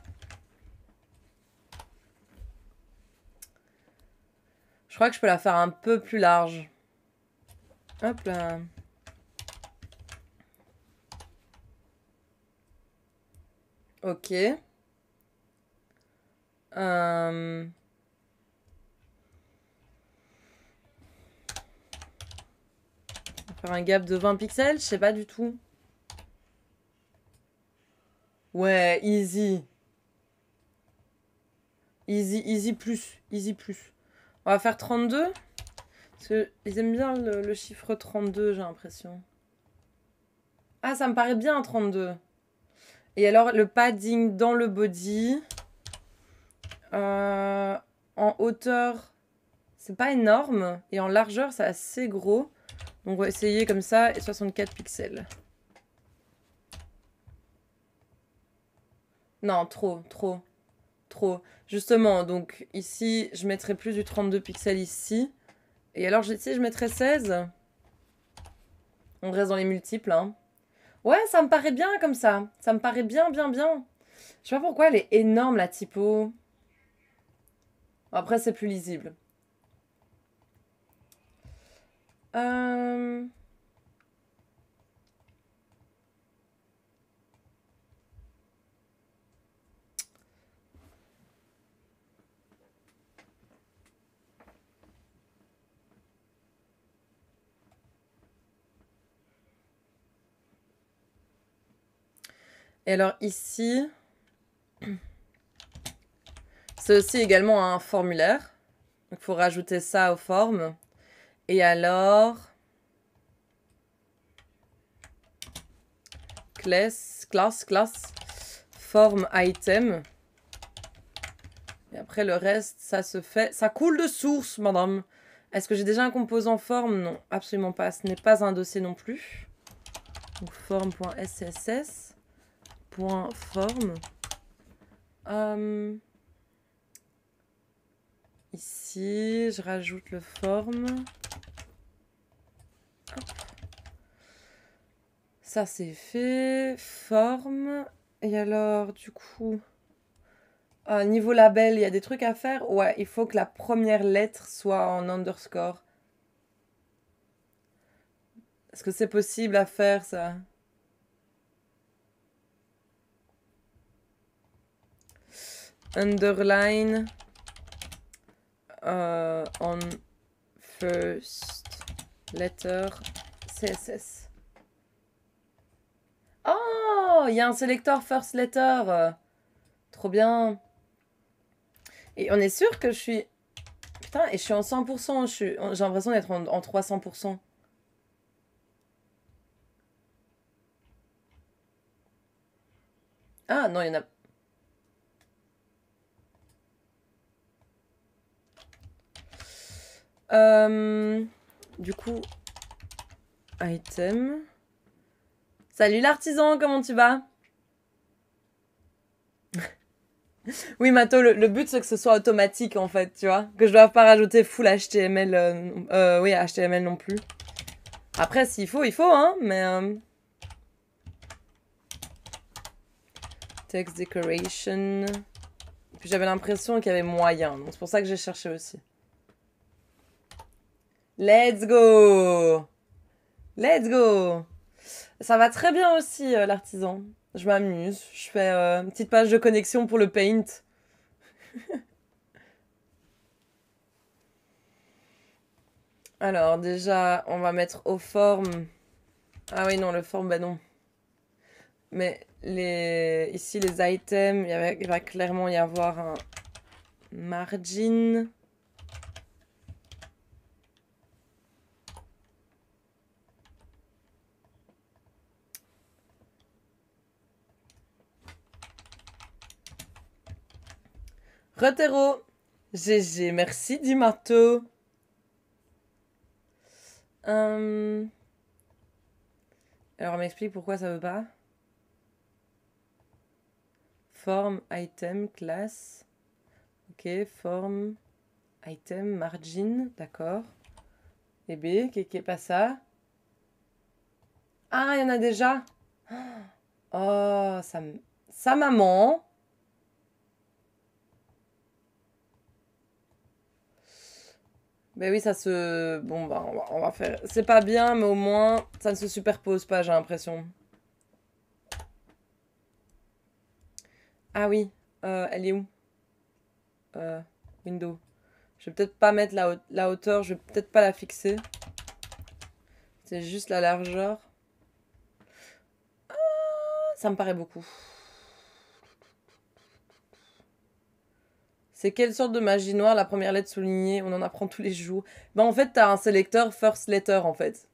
Je crois que je peux la faire un peu plus large. Hop là. Ok. Faire un gap de 20 pixels, je sais pas du tout. Ouais, easy. Easy plus. Easy plus. On va faire 32. Parce qu'ils aiment bien le chiffre 32, j'ai l'impression. Ah, ça me paraît bien 32. Et alors, le padding dans le body. En hauteur, c'est pas énorme. Et en largeur, c'est assez gros. Donc, on va essayer comme ça. Et 64 pixels. Non, trop. Justement, donc ici, je mettrai plus du 32 pixels ici. Et alors, ici, je mettrai 16. On reste dans les multiples, hein. Ouais, ça me paraît bien comme ça. Ça me paraît bien. Je sais pas pourquoi elle est énorme, la typo. Après, c'est plus lisible. Et alors ici, c'est aussi également un formulaire. Il faut rajouter ça aux formes. Et alors, class, form item. Et après le reste, ça se fait. Ça coule de source, madame. Est-ce que j'ai déjà un composant forme? Non, absolument pas. Ce n'est pas un dossier non plus. Donc form.scss. .form. Ici, je rajoute le form. Hop. Ça, c'est fait. Forme. Et alors, du coup... niveau label, il y a des trucs à faire. Ouais, il faut que la première lettre soit en underscore. Est-ce que c'est possible à faire, ça? Underline on first letter CSS. Oh, il y a un sélecteur first letter. Trop bien. Et on est sûr que je suis... Putain, et je suis en 100%. J'ai l'impression d'être en 300%. Ah, non, il y en a... Du coup, item. Salut l'artisan, comment tu vas? Oui, Mato, le but c'est que ce soit automatique en fait, tu vois. Que je doive pas rajouter full HTML. Oui, HTML non plus. Après, s'il faut, il faut, hein, mais... Text decoration. Puis j'avais l'impression qu'il y avait moyen, donc c'est pour ça que j'ai cherché aussi. Let's go! Let's go! Ça va très bien aussi, l'artisan. Je m'amuse. Je fais une petite page de connexion pour le Paint. Alors, déjà, on va mettre aux formes. Ah oui, non, le forme, bah non. Mais ici, les items, il va clairement y avoir un margin. Retero. GG, merci Dimato. Alors, on m'explique pourquoi ça veut pas. Forme, item, classe. Ok, forme, item, margin, d'accord. Et B, qui est pas ça. Ah, il y en a déjà. Oh, ça maman. Ben oui, ça se... Bon, bah, on va faire... C'est pas bien, mais au moins, ça ne se superpose pas, j'ai l'impression. Ah oui, elle est où Window. Je vais peut-être pas mettre la hauteur, je vais peut-être pas la fixer. C'est juste la largeur. Ah, ça me paraît beaucoup. C'est quelle sorte de magie noire, la première lettre soulignée? On en apprend tous les jours. Ben en fait, t'as un sélecteur first letter, en fait.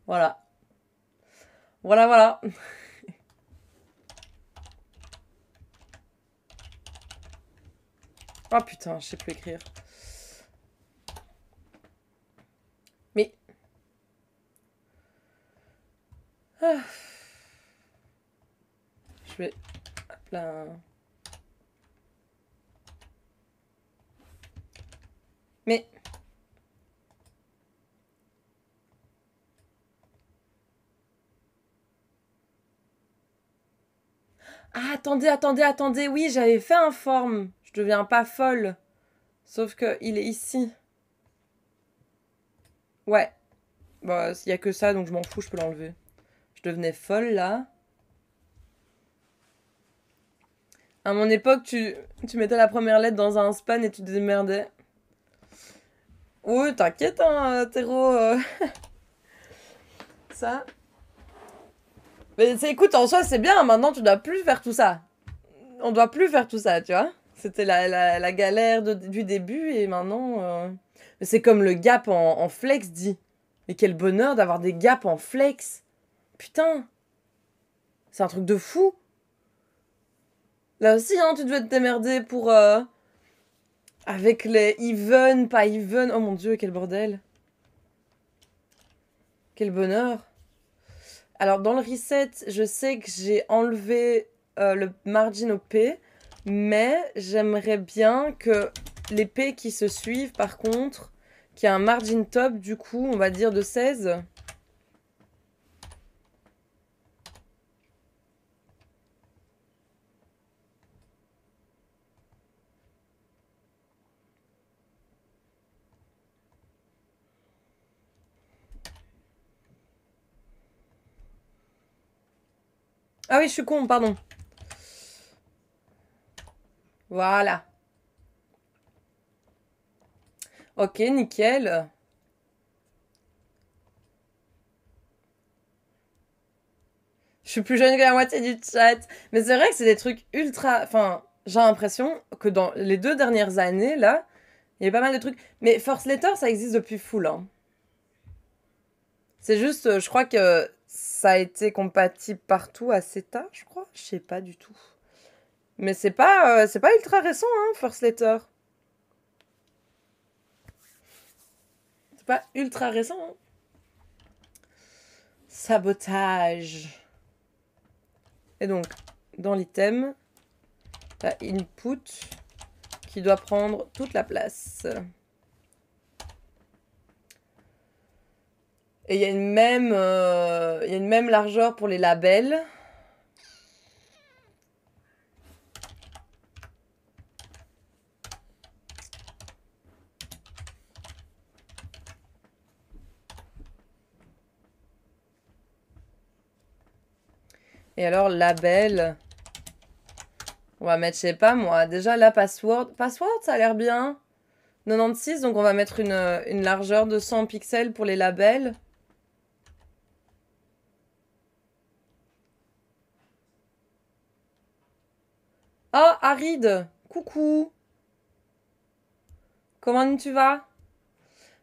Voilà. Voilà, voilà. Ah putain, je sais plus écrire. Mais... Ah. Je vais... Hop là... Mais... Ah, attendez. Oui, j'avais fait un forme. Je deviens pas folle. Sauf que il est ici. Ouais. Bah, s'il y a que ça, donc je m'en fous, je peux l'enlever. Je devenais folle, là. À mon époque, tu mettais la première lettre dans un span et tu te démerdais. Oui, t'inquiète, hein, Théro. Ça. Mais écoute, en soi, c'est bien. Maintenant, tu dois plus faire tout ça. On doit plus faire tout ça, tu vois. C'était la galère du début et maintenant... C'est comme le gap en flex, dit. Mais quel bonheur d'avoir des gaps en flex. Putain. C'est un truc de fou. Là aussi, hein, tu devais te démerder pour... avec les even, pas even. Oh mon dieu, quel bordel. Quel bonheur. Alors, dans le reset, je sais que j'ai enlevé le margin au P. Mais j'aimerais bien que les P qui se suivent, par contre, qu'il y ait un margin top, du coup, on va dire de 16. Ah oui, je suis con, pardon. Voilà. Ok, nickel. Je suis plus jeune que la moitié du chat. Mais c'est vrai que c'est des trucs ultra... Enfin, j'ai l'impression que dans les 2 dernières années, là, il y a pas mal de trucs. Mais Force Letter, ça existe depuis full, hein. C'est juste, je crois que ça a été compatible partout à CETA, je crois. Je sais pas du tout. Mais c'est pas ultra récent, hein, First Letter. C'est pas ultra récent, hein. Sabotage. Et donc, dans l'item, t'as input qui doit prendre toute la place. Et il y a une même largeur pour les labels. Et alors, label. On va mettre, je sais pas moi, déjà la password. Password, ça a l'air bien. 96, donc on va mettre une largeur de 100 pixels pour les labels. Oh, Aride, coucou. Comment tu vas?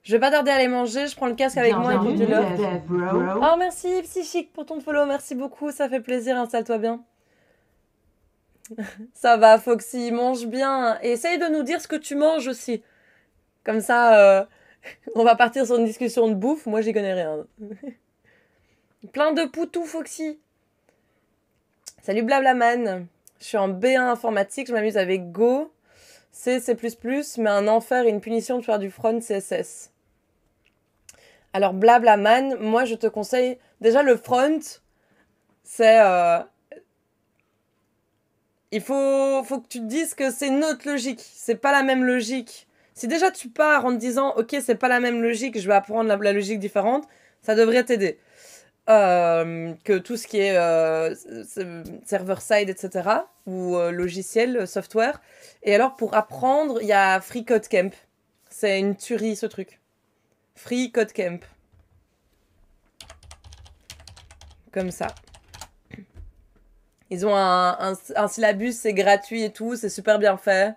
Je vais pas tarder à aller manger, je prends le casque avec moi et Bienvenue, du love. Dev Bro. Oh, merci, Psychique, pour ton follow, merci beaucoup, ça fait plaisir, installe-toi bien. Ça va, Foxy, mange bien. Et essaye de nous dire ce que tu manges aussi. Comme ça, on va partir sur une discussion de bouffe, moi j'y connais rien. Plein de poutous, Foxy. Salut Blablaman. Je suis en B1 informatique, je m'amuse avec Go, C++, mais un enfer et une punition de faire du front CSS. Alors Blablaman, moi je te conseille, déjà le front, c'est... il faut que tu te dises que c'est une autre logique, c'est pas la même logique. Si déjà tu pars en te disant, ok c'est pas la même logique, je vais apprendre la logique différente, ça devrait t'aider. Que tout ce qui est server-side, etc. ou logiciel, software. Et alors, pour apprendre, il y a Free Code Camp. C'est une tuerie, ce truc. Free Code Camp. Comme ça. Ils ont un syllabus, c'est gratuit et tout, c'est super bien fait.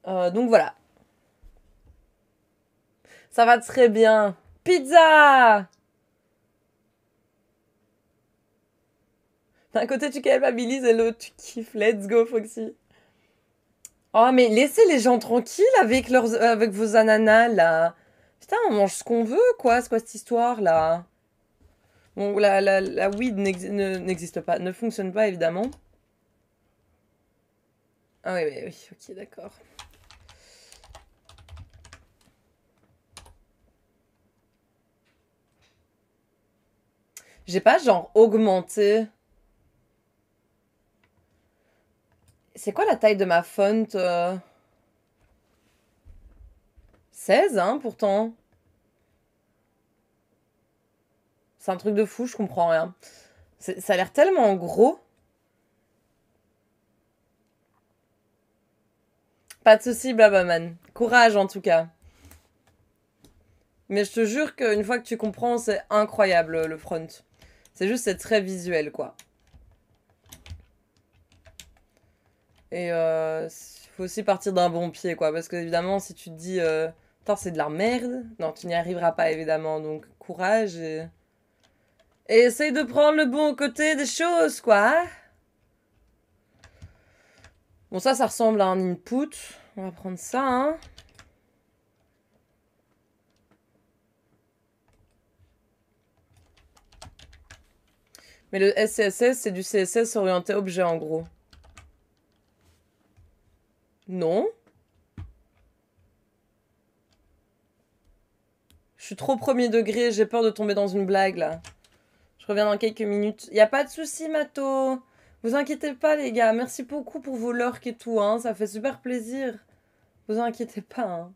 Donc voilà. Ça va très bien. Pizza! D'un côté, tu culpabilises et l'autre, tu kiffes. Let's go, Foxy. Oh, mais laissez les gens tranquilles avec vos ananas, là. Putain, on mange ce qu'on veut, quoi. C'est quoi cette histoire, là? Bon, la weed n'existe pas, ne fonctionne pas, évidemment. Ah oui, oui, oui, ok, d'accord. J'ai pas, genre, augmenté... C'est quoi la taille de ma font 16, hein, pourtant. C'est un truc de fou, je comprends rien. Ça a l'air tellement gros. Pas de soucis, Blabaman. Courage, en tout cas. Mais je te jure qu'une fois que tu comprends, c'est incroyable, le front. C'est juste, c'est très visuel, quoi. Et faut aussi partir d'un bon pied, quoi. Parce que, évidemment, si tu te dis, putain, c'est de la merde, non, tu n'y arriveras pas, évidemment. Donc, courage et essaye de prendre le bon côté des choses, quoi. Hein. Bon, ça ressemble à un input. On va prendre ça, hein. Mais le SCSS, c'est du CSS orienté objet, en gros. Non. Je suis trop premier degré, j'ai peur de tomber dans une blague, là. Je reviens dans quelques minutes. Y a pas de souci, Mato. Vous inquiétez pas, les gars. Merci beaucoup pour vos lurks et tout, hein. Ça fait super plaisir. Vous inquiétez pas,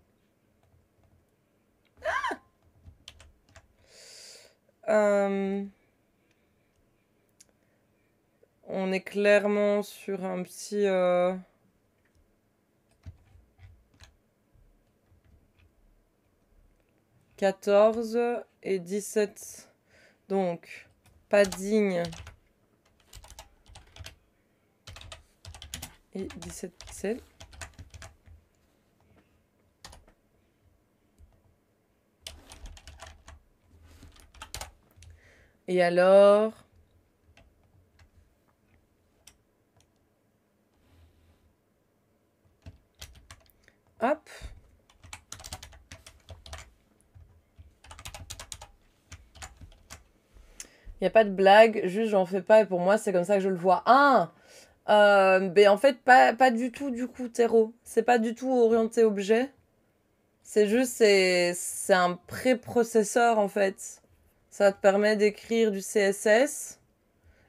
hein. On est clairement sur un petit... 14 et 17. Donc, padding et 17 pixels. Et alors... Hop. Il n'y a pas de blague, juste j'en fais pas et pour moi c'est comme ça que je le vois. Ah mais en fait pas du tout du coup Tero. C'est pas du tout orienté objet. C'est juste c'est un préprocesseur en fait. Ça te permet d'écrire du CSS.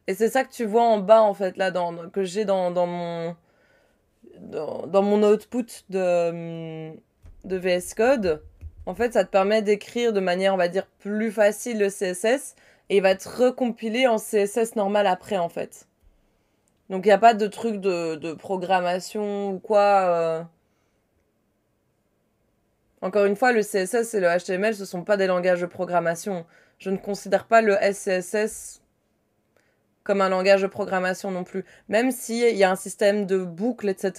Et c'est ça que tu vois en bas en fait là que j'ai dans mon output de VS Code. En fait ça te permet d'écrire de manière on va dire plus facile le CSS. Et il va te recompiler en CSS normal après, en fait. Donc, il n'y a pas de truc de programmation ou quoi. Encore une fois, le CSS et le HTML, ce sont pas des langages de programmation. Je ne considère pas le SCSS comme un langage de programmation non plus. Même s'il y a un système de boucles, etc.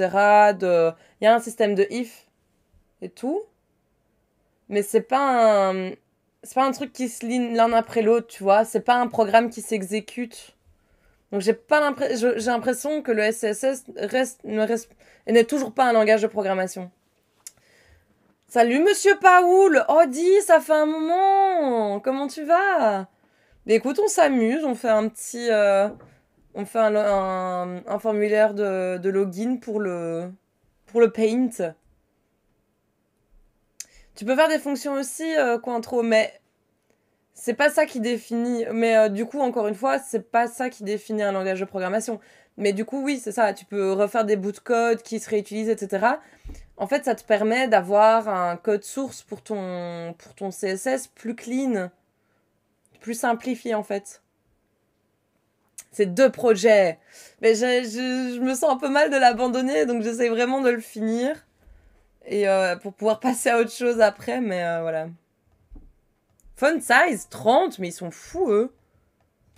Il y a un système de if et tout. Mais c'est pas un truc qui se lie l'un après l'autre, tu vois. C'est pas un programme qui s'exécute. Donc j'ai l'impression que le SCSS n'est toujours pas un langage de programmation. Salut Monsieur Paoul. Oh dis, ça fait un moment. Comment tu vas? Mais écoute, on s'amuse, on fait un petit... on fait un formulaire de login pour le Paint. Tu peux faire des fonctions aussi, Cointreau, mais c'est pas ça qui définit... Mais du coup, encore une fois, c'est pas ça qui définit un langage de programmation. Mais du coup, oui, c'est ça. Tu peux refaire des bouts de code qui se réutilisent, etc. En fait, ça te permet d'avoir un code source pour ton CSS plus clean, plus simplifié, en fait. C'est 2 projets. Mais je me sens un peu mal de l'abandonner, donc j'essaie vraiment de le finir. Et pour pouvoir passer à autre chose après, mais voilà. Font size, 30, mais ils sont fous, eux.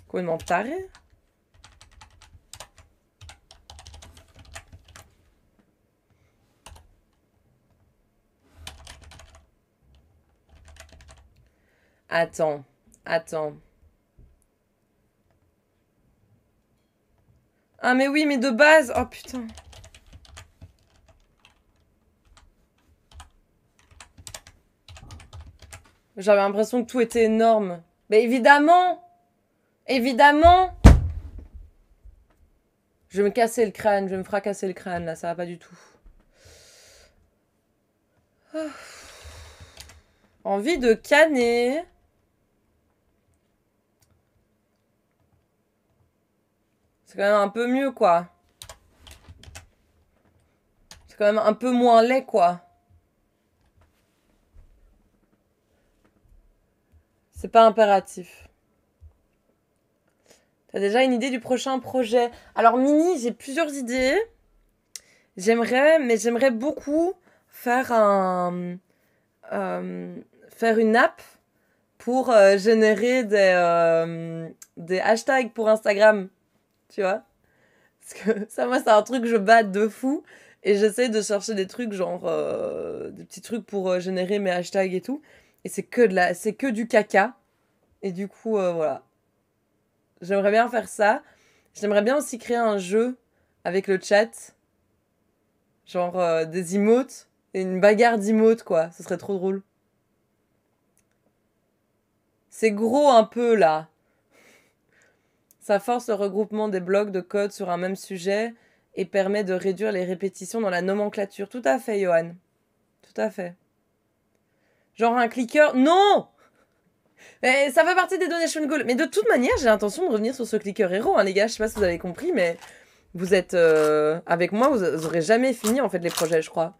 Complètement tarés. Attends. Ah mais oui, mais de base... Oh putain. J'avais l'impression que tout était énorme. Mais évidemment! Évidemment! Je vais me casser le crâne, je vais me fracasser le crâne, là, ça va pas du tout. Oh. Envie de canner. C'est quand même un peu mieux, quoi. C'est quand même un peu moins laid, quoi. C'est pas impératif. T'as déjà une idée du prochain projet? Alors, Mini, j'ai plusieurs idées. J'aimerais beaucoup faire faire une app pour générer des hashtags pour Instagram. Tu vois? Parce que ça, moi, c'est un truc que je batte de fou. Et j'essaie de chercher des trucs, genre des petits trucs pour générer mes hashtags et tout. Et c'est que du caca. Et du coup, voilà. J'aimerais bien faire ça. J'aimerais bien aussi créer un jeu avec le chat. Genre des emotes. Et une bagarre d'emotes, quoi. Ce serait trop drôle. C'est gros un peu, là. Ça force le regroupement des blocs de code sur un même sujet et permet de réduire les répétitions dans la nomenclature. Tout à fait, Johan. Tout à fait. Genre un clicker... Non! Mais ça fait partie des donation goals. Mais de toute manière, j'ai l'intention de revenir sur ce clicker hero, hein, les gars. Je sais pas si vous avez compris, mais vous êtes... avec moi, vous aurez jamais fini, en fait, les projets, je crois.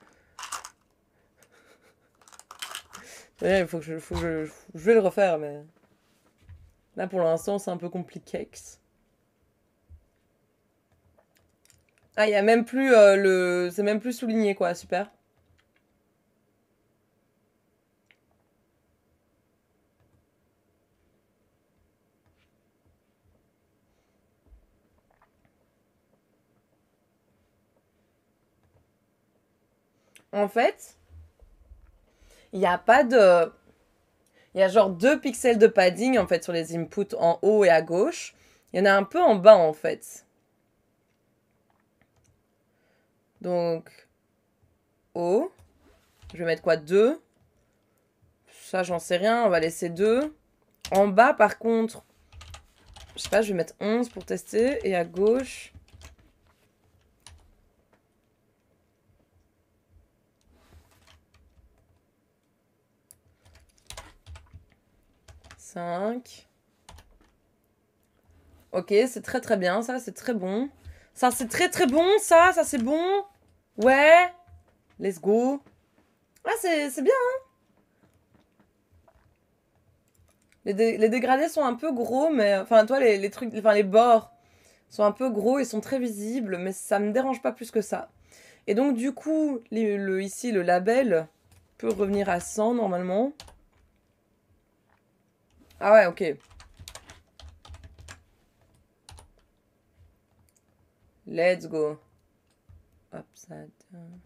Il faut que je vais le refaire, mais... Là, pour l'instant, c'est un peu compliqué. Ah, il y a même plus c'est même plus souligné, quoi. Super. En fait, il n'y a pas de... Il y a genre 2 pixels de padding, en fait, sur les inputs en haut et à gauche. Il y en a un peu en bas, en fait. Donc, haut. Je vais mettre quoi? 2. Ça, j'en sais rien. On va laisser 2. En bas, par contre, je sais pas, je vais mettre 11 pour tester. Et à gauche... 5. Ok, c'est très très bien, ça c'est très bon. Ça c'est très très bon, ça c'est bon. Ouais. Let's go. Ah, c'est bien, hein. Les dégradés sont un peu gros, mais... Enfin, toi, les trucs... Enfin, les bords sont un peu gros et sont très visibles, mais ça me dérange pas plus que ça. Et donc, du coup, ici, le label... peut revenir à 100 normalement. Ah ouais, ok. Let's go. Upside down.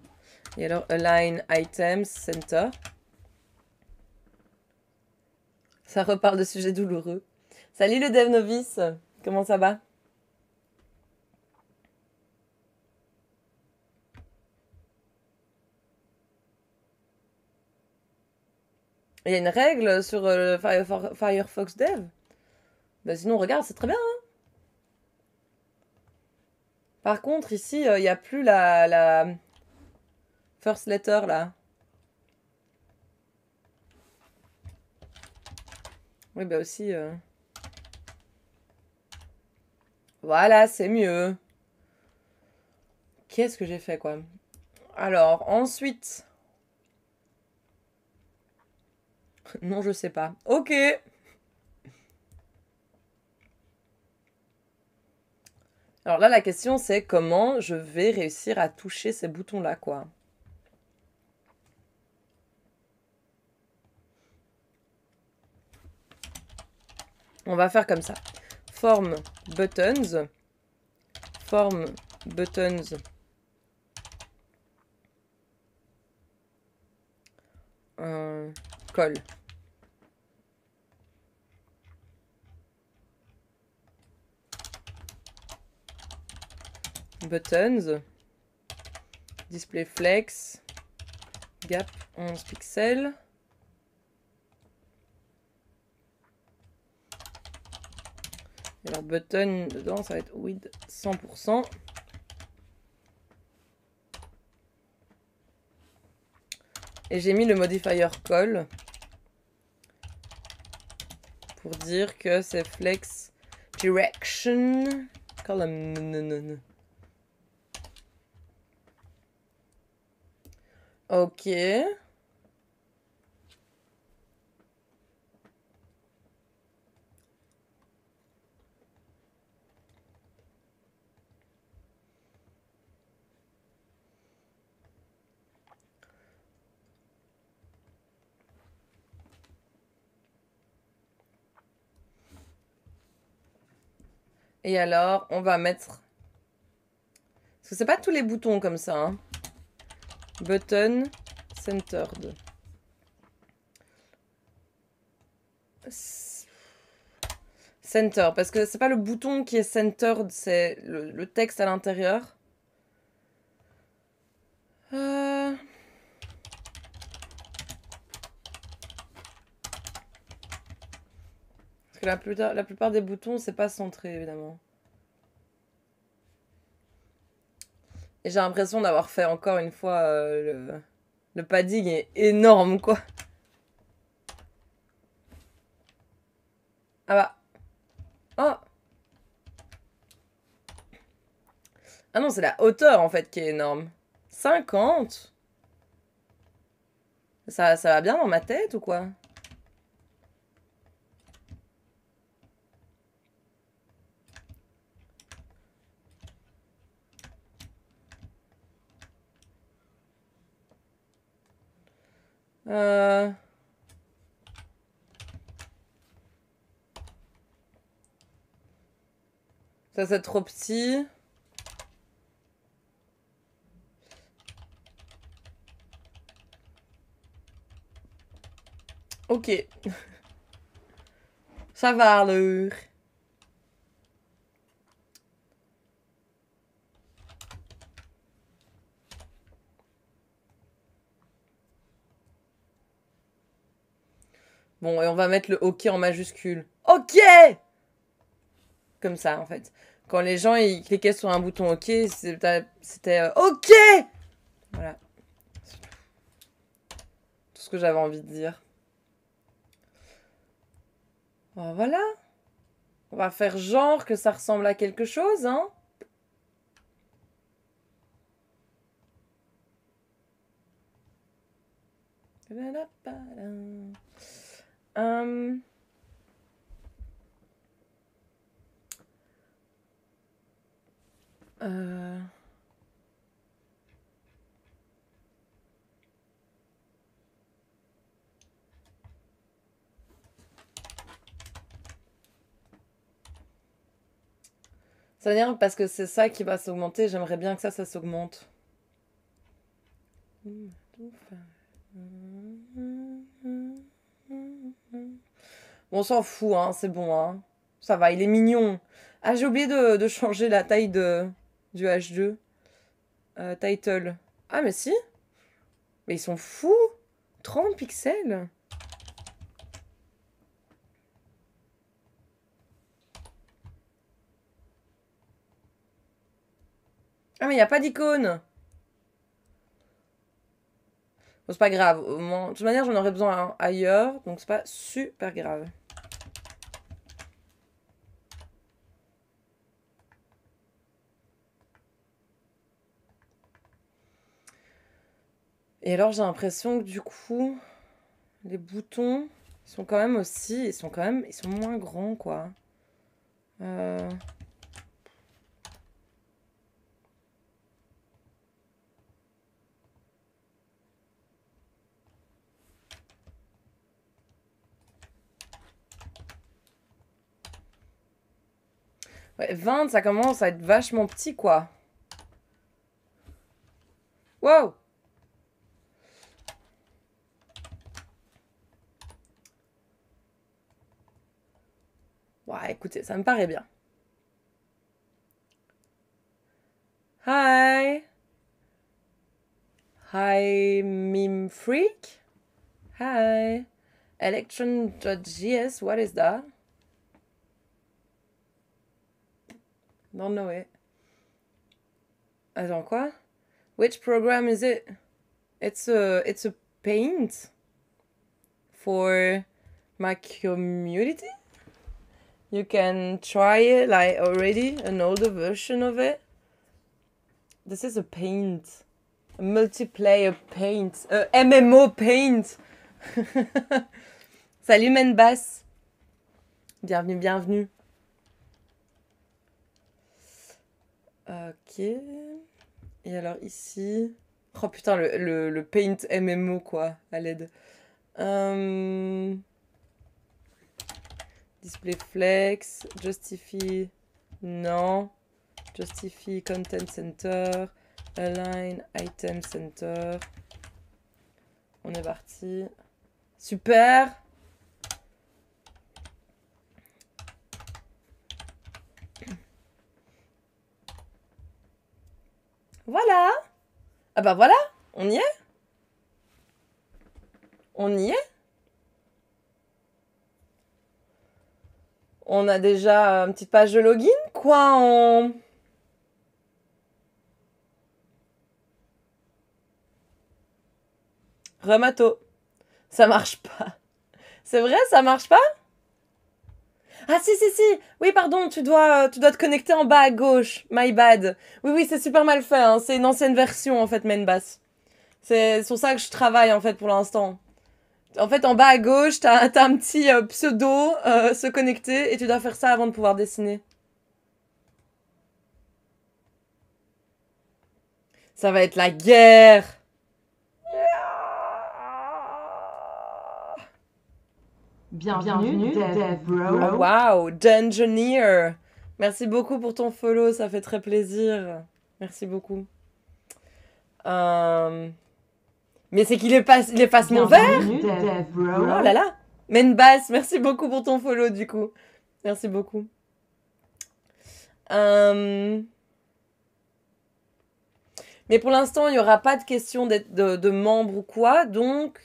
Et alors, align items, center. Ça reparle de sujets douloureux. Salut le dev novice. Comment ça va? Il y a une règle sur le Firefox Dev. Bah sinon, regarde, c'est très bien. Hein. Par contre, ici, il n'y a plus la first letter, là. Oui, bah aussi... Voilà, c'est mieux. Qu'est-ce que j'ai fait, quoi? Alors, ensuite... Non, je sais pas. Ok. Alors là, la question, c'est comment je vais réussir à toucher ces boutons-là, quoi. On va faire comme ça. Form buttons. Form buttons. Colle. Buttons. Display flex. Gap 11 pixels. Et alors button dedans, ça va être width 100%. Et j'ai mis le modifier call pour dire que c'est flex direction column. Ok. Et alors, on va mettre... Parce que c'est pas tous les boutons comme ça. Hein. Button centered. Center, parce que c'est pas le bouton qui est centered, c'est le texte à l'intérieur. Parce que la plupart des boutons, c'est pas centré, évidemment. Et j'ai l'impression d'avoir fait encore une fois le padding est énorme, quoi. Ah bah. Oh. Ah non, c'est la hauteur, en fait, qui est énorme. 50. Ça va bien dans ma tête, ou quoi? Ça, c'est trop petit. Ok. Ça va, alors. Bon, et on va mettre le OK en majuscule. OK! Comme ça, en fait. Quand les gens ils cliquaient sur un bouton OK, c'était OK! Voilà. Tout ce que j'avais envie de dire. Bon, voilà. On va faire genre que ça ressemble à quelque chose, hein? Ça m'énerve parce que c'est ça qui va s'augmenter. J'aimerais bien que ça s'augmente. Bon, on s'en fout, hein, c'est bon, hein. Ça va, il est mignon. Ah, j'ai oublié de changer la taille du H2. Title. Ah, mais si. Mais ils sont fous. 30 pixels. Ah, mais il n'y a pas d'icône. Bon, c'est pas grave. De toute manière, j'en aurais besoin ailleurs. Donc, c'est pas super grave. Et alors, j'ai l'impression que du coup, les boutons sont quand même aussi... Ils sont moins grands, quoi. Ouais, 20, ça commence à être vachement petit, quoi. Wow! Ouais, écoutez, ça me paraît bien. Hi! Hi, meme freak? Hi! Electron.js, what is that? Don't know it. Attends, quoi? Which program is it? It's a paint for my community. You can try it, like already an older version of it. This is a paint, a multiplayer paint, a MMO paint. Salut Menbass. Bienvenue, bienvenue. Ok. Et alors ici... Oh putain, le paint MMO, quoi, à l'aide. Display flex, justify, non. Justify content center, align item center. On est parti. Super. Voilà. Ah bah voilà, on y est. On y est. On a déjà une petite page de login, quoi, en... Remato. Ça marche pas. C'est vrai, ça marche pas? Ah si, si, si. Oui, pardon, tu dois te connecter en bas à gauche. My bad. Oui, oui, c'est super mal fait. Hein. C'est une ancienne version, en fait, Menbass. C'est sur ça que je travaille, en fait, pour l'instant. En fait, en bas à gauche, t'as un petit pseudo, se connecter, et tu dois faire ça avant de pouvoir dessiner. Ça va être la guerre. Bienvenue, DevBro. Oh, wow, Dungeoneer. Merci beaucoup pour ton follow, ça fait très plaisir. Merci beaucoup. Mais c'est qu'il efface mon verre. Oh là là. Menbass, merci beaucoup pour ton follow du coup. Merci beaucoup. Mais pour l'instant, il n'y aura pas de question de membre ou quoi. Donc,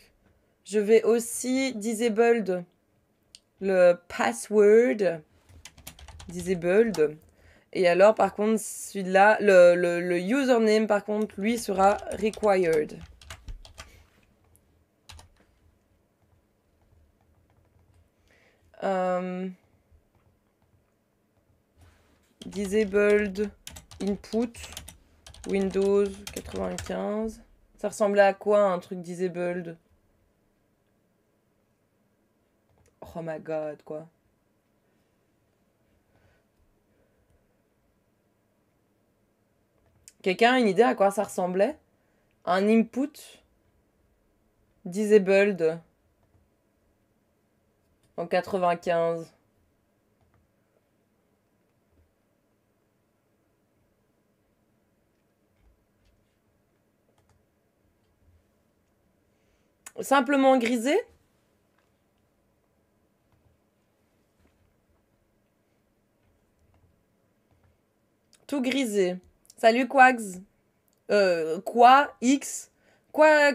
je vais aussi disabled le password. Disabled. Et alors, par contre, celui-là, le username, par contre, lui sera required. Disabled input Windows 95. Ça ressemblait à quoi un truc disabled? Oh my god, quoi. Quelqu'un a une idée à quoi ça ressemblait? Un input disabled en 95. Simplement grisé? Tout grisé. Salut Quags. Quoi? X? Quoi?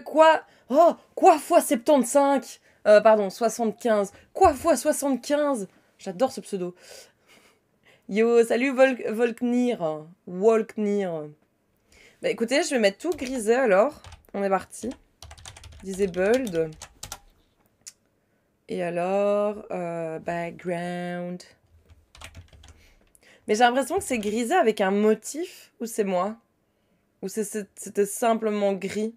Oh, quoi fois 75? Pardon, 75. Quoi fois 75? J'adore ce pseudo. Yo, salut Volknir. Volknir. Bah écoutez, je vais mettre tout grisé alors. On est parti. Disabled. Et alors, background. Mais j'ai l'impression que c'est grisé avec un motif, ou c'est moi? Ou c'était simplement gris?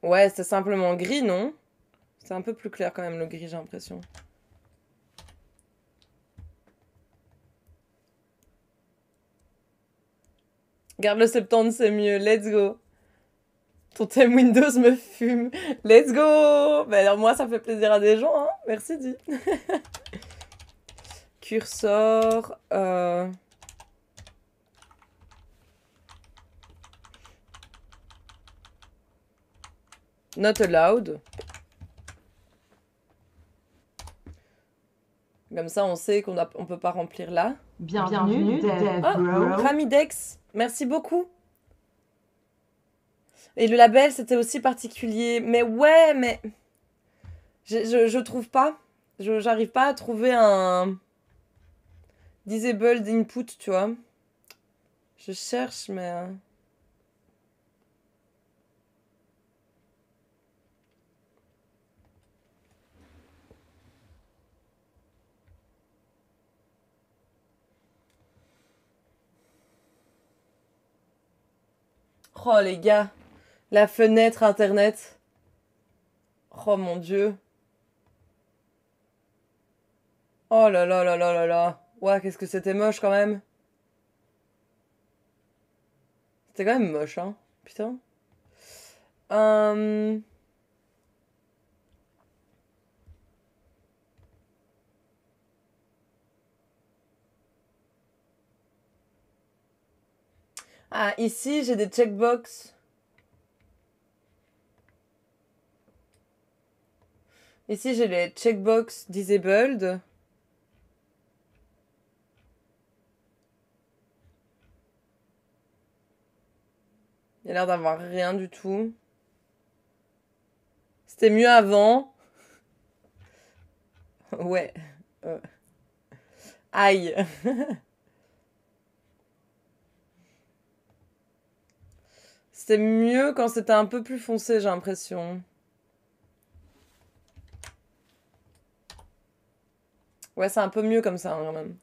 Ouais, c'était simplement gris, non? C'est un peu plus clair quand même le gris, j'ai l'impression. Garde le 70, c'est mieux. Let's go. Ton thème Windows me fume. Let's go. Bah alors moi, ça fait plaisir à des gens, hein. Merci, Di. Cursor. Not allowed. Comme ça, on sait qu'on on peut pas remplir là. Bienvenue, Dev Oh, Bro. Ramidex, merci beaucoup. Et le label, c'était aussi particulier. Mais ouais, mais... Je trouve pas. J'arrive pas à trouver un... Disabled input, tu vois. Je cherche, mais... Oh, les gars. La fenêtre internet. Oh, mon Dieu. Oh là là là là là là. Ouais, qu'est-ce que c'était moche, quand même. C'était quand même moche, hein. Putain. Ah, ici, j'ai des checkbox. Ici, j'ai les checkbox disabled. Il y a l'air d'avoir rien du tout. C'était mieux avant. Ouais. Aïe. C'était mieux quand c'était un peu plus foncé, j'ai l'impression. Ouais, c'est un peu mieux comme ça, hein, quand même.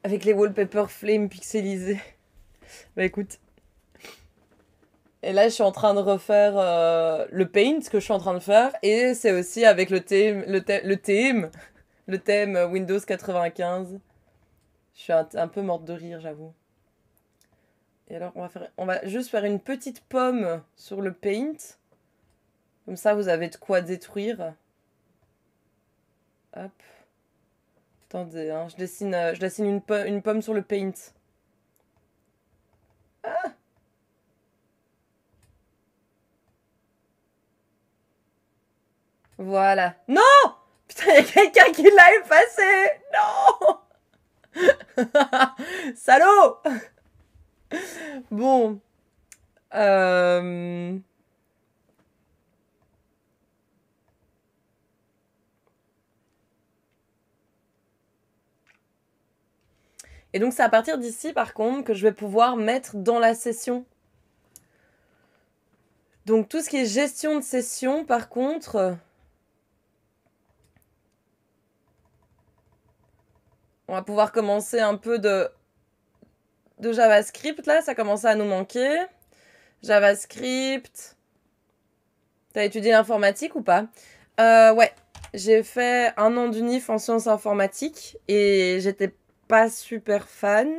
Avec les wallpapers flame pixelisés. Bah écoute. Et là, je suis en train de refaire le paint, ce que je suis en train de faire. Et c'est aussi avec le thème Windows 95. Je suis un peu morte de rire, j'avoue. Et alors, on va juste faire une petite pomme sur le paint. Comme ça, vous avez de quoi détruire. Hop. Attendez, hein, je dessine une pomme sur le paint. Ah! Voilà. Non! Putain, il y a quelqu'un qui l'a effacé! Non! Salaud! Bon. Et donc, c'est à partir d'ici, par contre, que je vais pouvoir mettre dans la session. Donc, tout ce qui est gestion de session, par contre... On va pouvoir commencer un peu de JavaScript, là. Ça commence à nous manquer. JavaScript. T'as étudié l'informatique ou pas? Ouais. J'ai fait 1 an d'unif en sciences informatiques et j'étais pas super fan.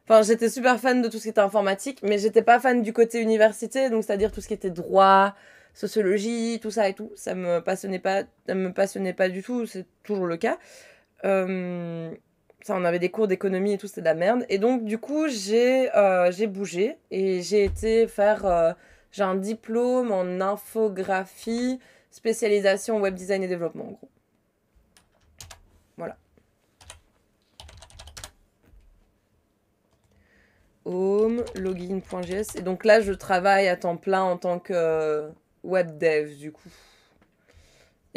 Enfin, j'étais super fan de tout ce qui était informatique, mais j'étais pas fan du côté université, donc c'est-à-dire tout ce qui était droit, sociologie, tout ça et tout. Ça me passionnait pas du tout, c'est toujours le cas. Ça, on avait des cours d'économie et tout, c'était de la merde. Et donc, du coup, j'ai bougé et j'ai été faire... j'ai un diplôme en infographie, spécialisation web design et développement, en gros. Voilà. Home, login.js. Et donc là, je travaille à temps plein en tant que web dev, du coup.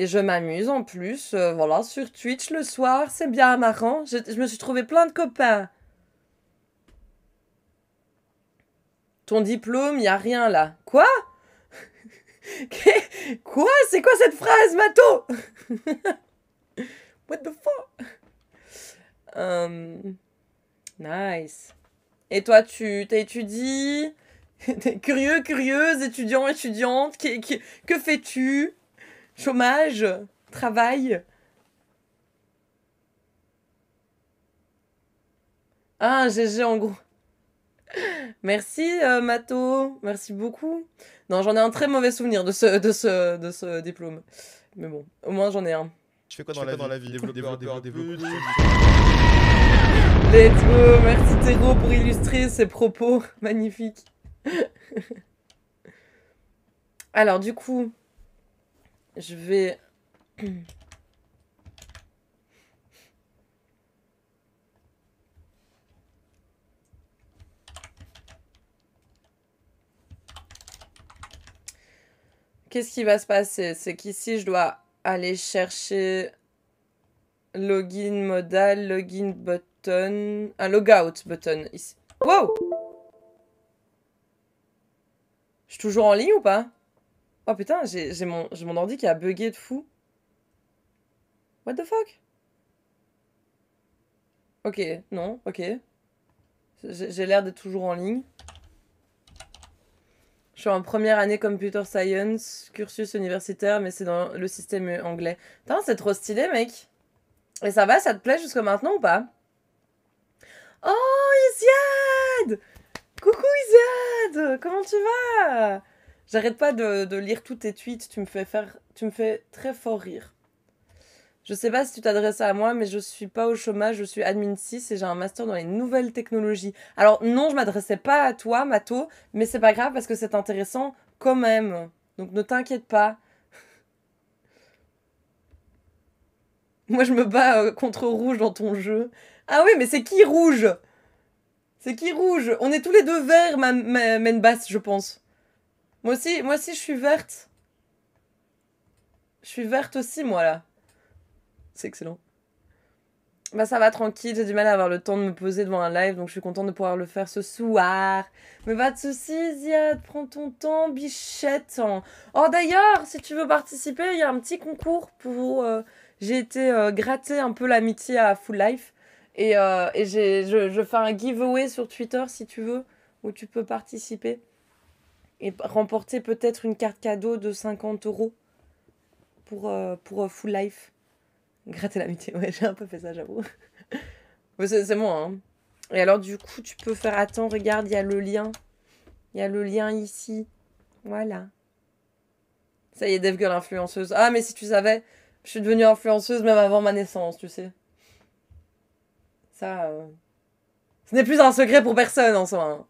Et je m'amuse en plus, voilà, sur Twitch le soir, c'est bien marrant. Je me suis trouvé plein de copains. Ton diplôme, y a rien là. Quoi? Quoi? C'est quoi cette phrase, Mato? What the fuck? Nice. Et toi, tu t'étudies? T'es curieux, curieuse, étudiant, étudiante? Que fais-tu? Chômage? Travail? Ah, GG en gros. Merci Mato, merci beaucoup. Non, j'en ai un très mauvais souvenir de ce diplôme. Mais bon, au moins j'en ai un. Tu fais quoi dans la vie? Développeur. Let's go, merci Théro pour illustrer ces propos magnifiques. Alors du coup, je vais... Qu'est-ce qui va se passer? C'est qu'ici, je dois aller chercher login modal, login button... Un logout button, ici. Wow! Je suis toujours en ligne ou pas? Oh putain, j'ai mon ordi qui a bugué de fou. What the fuck? Ok, non, ok. J'ai l'air d'être toujours en ligne. Je suis en première année computer science, cursus universitaire, mais c'est dans le système anglais. Putain, c'est trop stylé, mec. Et ça va, ça te plaît jusque maintenant ou pas? Oh, Isiad! Coucou Isiad! Comment tu vas? J'arrête pas de lire tous tes tweets, tu me fais très fort rire. Je sais pas si tu t'adresses à moi, mais je suis pas au chômage, je suis admin 6 et j'ai un master dans les nouvelles technologies. Alors non, je m'adressais pas à toi, Mato, mais c'est pas grave parce que c'est intéressant quand même. Donc ne t'inquiète pas. Moi je me bats contre Rouge dans ton jeu. Ah oui, mais c'est qui Rouge? C'est qui Rouge? On est tous les deux verts, Menbass, je pense. Moi aussi je suis verte. Je suis verte aussi, moi, là. C'est excellent. Bah ça va tranquille, j'ai du mal à avoir le temps de me poser devant un live, donc je suis contente de pouvoir le faire ce soir. Mais pas de soucis, Ziad, prends ton temps, bichette. Oh d'ailleurs, si tu veux participer, il y a un petit concours pour... j'ai été gratter un peu l'amitié à Full Life. Et je fais un giveaway sur Twitter, si tu veux, où tu peux participer. Et remporter peut-être une carte cadeau de 50 € pour Full Life. Gratter l'amitié, ouais, j'ai un peu fait ça, j'avoue. Mais c'est moi, hein. Et alors, du coup, tu peux faire... Attends, regarde, il y a le lien. Il y a le lien ici. Voilà. Ça y est, DevGirl influenceuse. Ah, mais si tu savais, je suis devenue influenceuse même avant ma naissance, tu sais. Ça... Ce n'est plus un secret pour personne, en soi. Hein.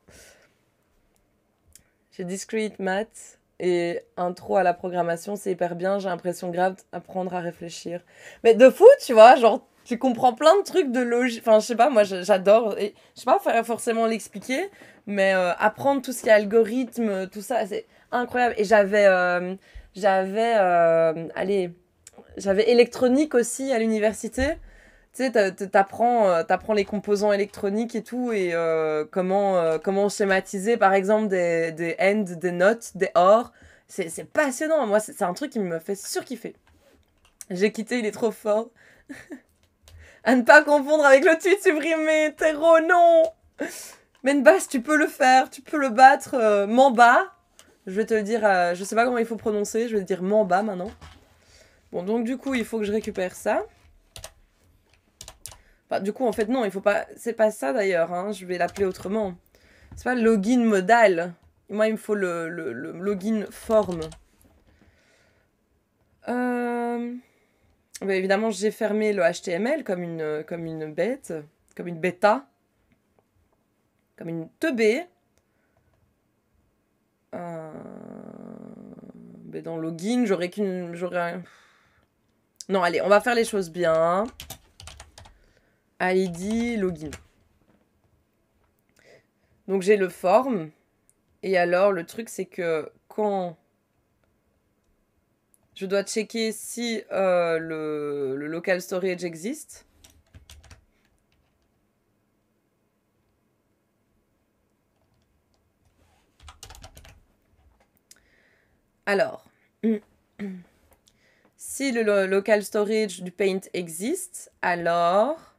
J'ai Discrete Math et intro à la programmation, c'est hyper bien. J'ai l'impression grave d'apprendre à réfléchir. Mais de fou, tu vois, genre, tu comprends plein de trucs de logique. Enfin, je sais pas, moi, j'adore. Et je sais pas forcément l'expliquer, mais apprendre tout ce qui est algorithme, tout ça, c'est incroyable. Et j'avais électronique aussi à l'université. Tu sais, t'apprends les composants électroniques et tout, et comment schématiser, par exemple, des AND, des NOT, des OR. C'est passionnant. Moi, c'est un truc qui me fait surkiffer. J'ai quitté, il est trop fort. À ne pas confondre avec le tweet supprimé. Terreau, non. Menbass, tu peux le faire. Tu peux le battre. Mamba. Je vais te le dire, je sais pas comment il faut prononcer. Je vais te dire Mamba maintenant. Bon, donc du coup, il faut que je récupère ça. Enfin, du coup, en fait, non, il faut pas... C'est pas ça, d'ailleurs, hein. Je vais l'appeler autrement. C'est pas login modal. Moi, il me faut le login forme. Bah, évidemment, j'ai fermé le HTML comme une bête, comme une bêta, comme une teubée. Mais dans login, j'aurais... Non, allez, on va faire les choses bien. ID, login. Donc j'ai le form. Et alors, le truc, c'est que quand je dois checker si le local storage existe. Alors, si le local storage du Paint existe, alors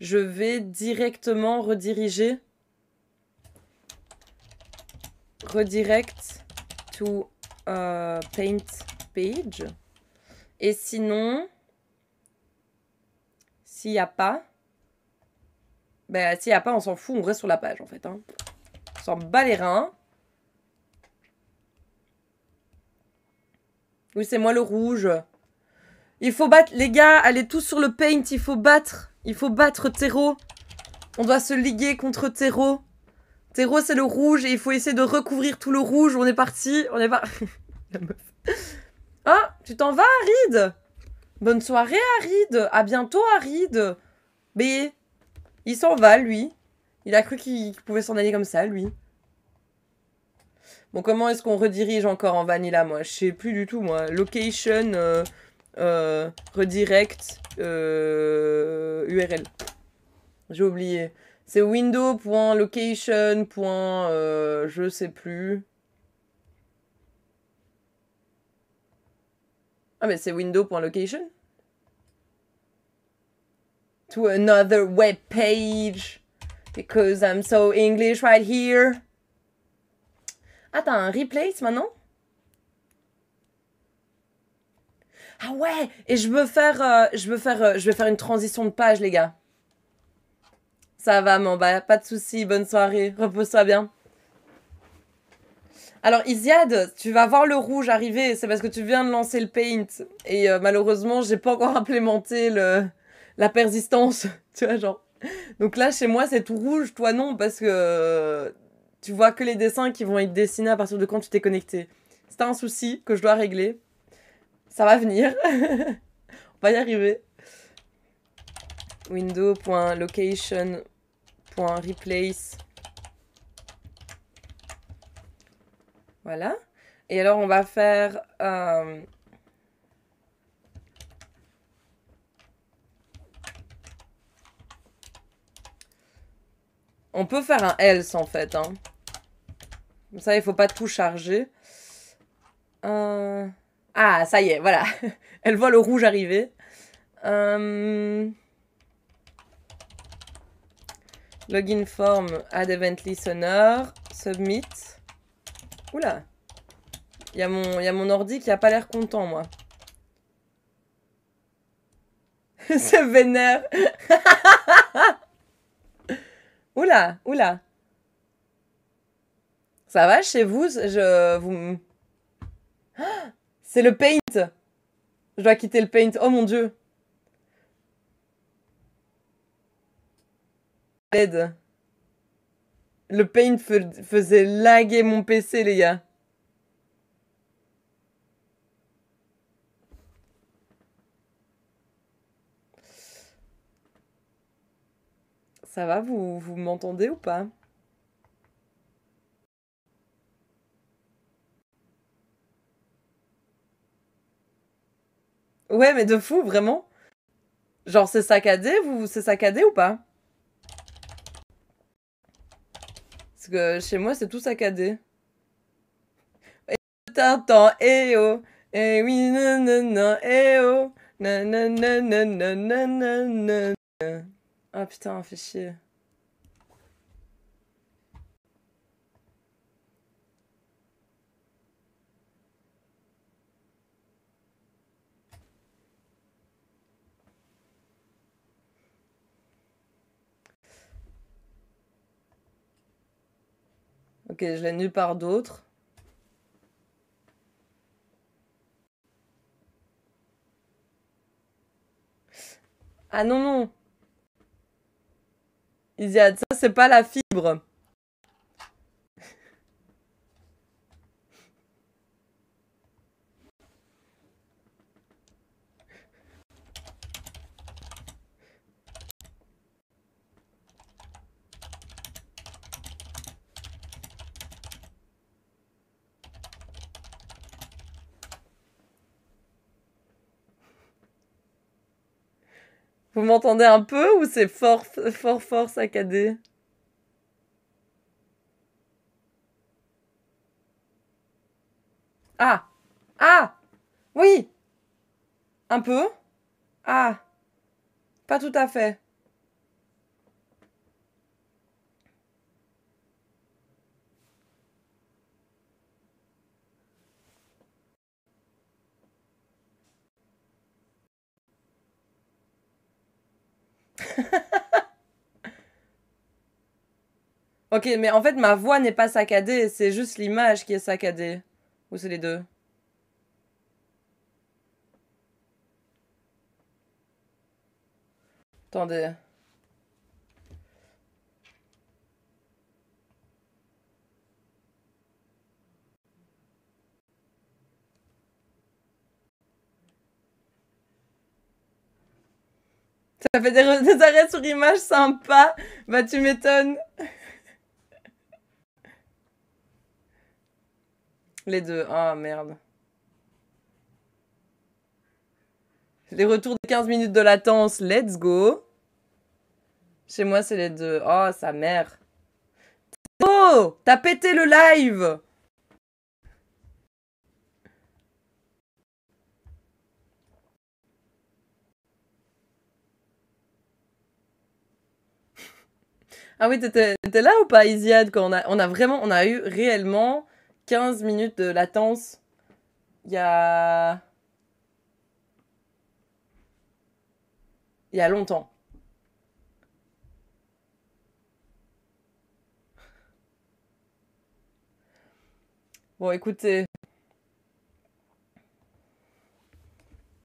je vais directement rediriger redirect to Paint page. Et sinon, s'il n'y a pas, ben s'il n'y a pas, on s'en fout, on reste sur la page en fait. Hein. On s'en bat les reins. Oui, c'est moi le rouge. Il faut battre, les gars, allez tous sur le Paint, il faut battre Tero. On doit se liguer contre Tero. Tero, c'est le rouge et il faut essayer de recouvrir tout le rouge. On est parti, on est pas... La meuf. Ah, tu t'en vas, Arid? Bonne soirée, Arid. À bientôt, Arid. Mais il s'en va, lui. Il a cru qu'il pouvait s'en aller comme ça, lui. Bon, comment est-ce qu'on redirige encore en vanilla, moi? Je sais plus du tout, moi. Location, redirect, URL. J'ai oublié. C'est window.location. Je sais plus. Ah, mais c'est window.location. To another web page. Because I'm so English right here. Ah, t'as un replace maintenant? Ah ouais! Et je vais faire une transition de page, les gars. Ça va, Mamba, pas de soucis. Bonne soirée. Repose-toi bien. Alors, Isiad, tu vas voir le rouge arriver. C'est parce que tu viens de lancer le Paint. Et malheureusement, j'ai pas encore implémenté la persistance. Tu vois, genre. Donc là, chez moi, c'est tout rouge. Toi, non, parce que tu vois que les dessins qui vont être dessinés à partir de quand tu t'es connecté. C'est un souci que je dois régler. Ça va venir. On va y arriver. Window.location.replace. Voilà. Et alors, on va faire... On peut faire un else, en fait. Hein. Comme ça, il faut pas tout charger. Ah, ça y est, voilà. Elle voit le rouge arriver. Login form, add event listener, submit. Oula. Il y a mon ordi qui a pas l'air content, moi. C'est vénère. Oula, oula. Ça va chez vous? C'est le Paint. Je dois quitter le Paint. Oh mon Dieu. Aide. Le Paint faisait laguer mon PC, les gars. Ça va, vous m'entendez ou pas? Ouais, mais de fou, vraiment. Genre, c'est saccadé, c'est saccadé ou pas? Parce que chez moi, c'est tout saccadé. Et t'entends, eh oh, eh oui, nanana, eh oh, nanana, nanana. Ah putain, fait chier. Ok, je l'ai nulle part d'autre. Ah non, non. Isiad, ça, c'est pas la fibre. Vous m'entendez un peu ou c'est fort, fort, fort saccadé? Ah! Ah! Oui! Un peu? Ah! Pas tout à fait. Ok, mais en fait, ma voix n'est pas saccadée, c'est juste l'image qui est saccadée. Ou c'est les deux? Attendez. Ça fait des arrêts sur image sympas. Bah, tu m'étonnes. Les deux. Ah, merde. Les retours de 15 minutes de latence, let's go. Chez moi, c'est les deux. Oh, sa mère. Oh, t'as pété le live. Ah oui, t'étais là ou pas, Isiad, quand on a eu réellement 15 minutes de latence il y a... Il y a longtemps. Bon, écoutez,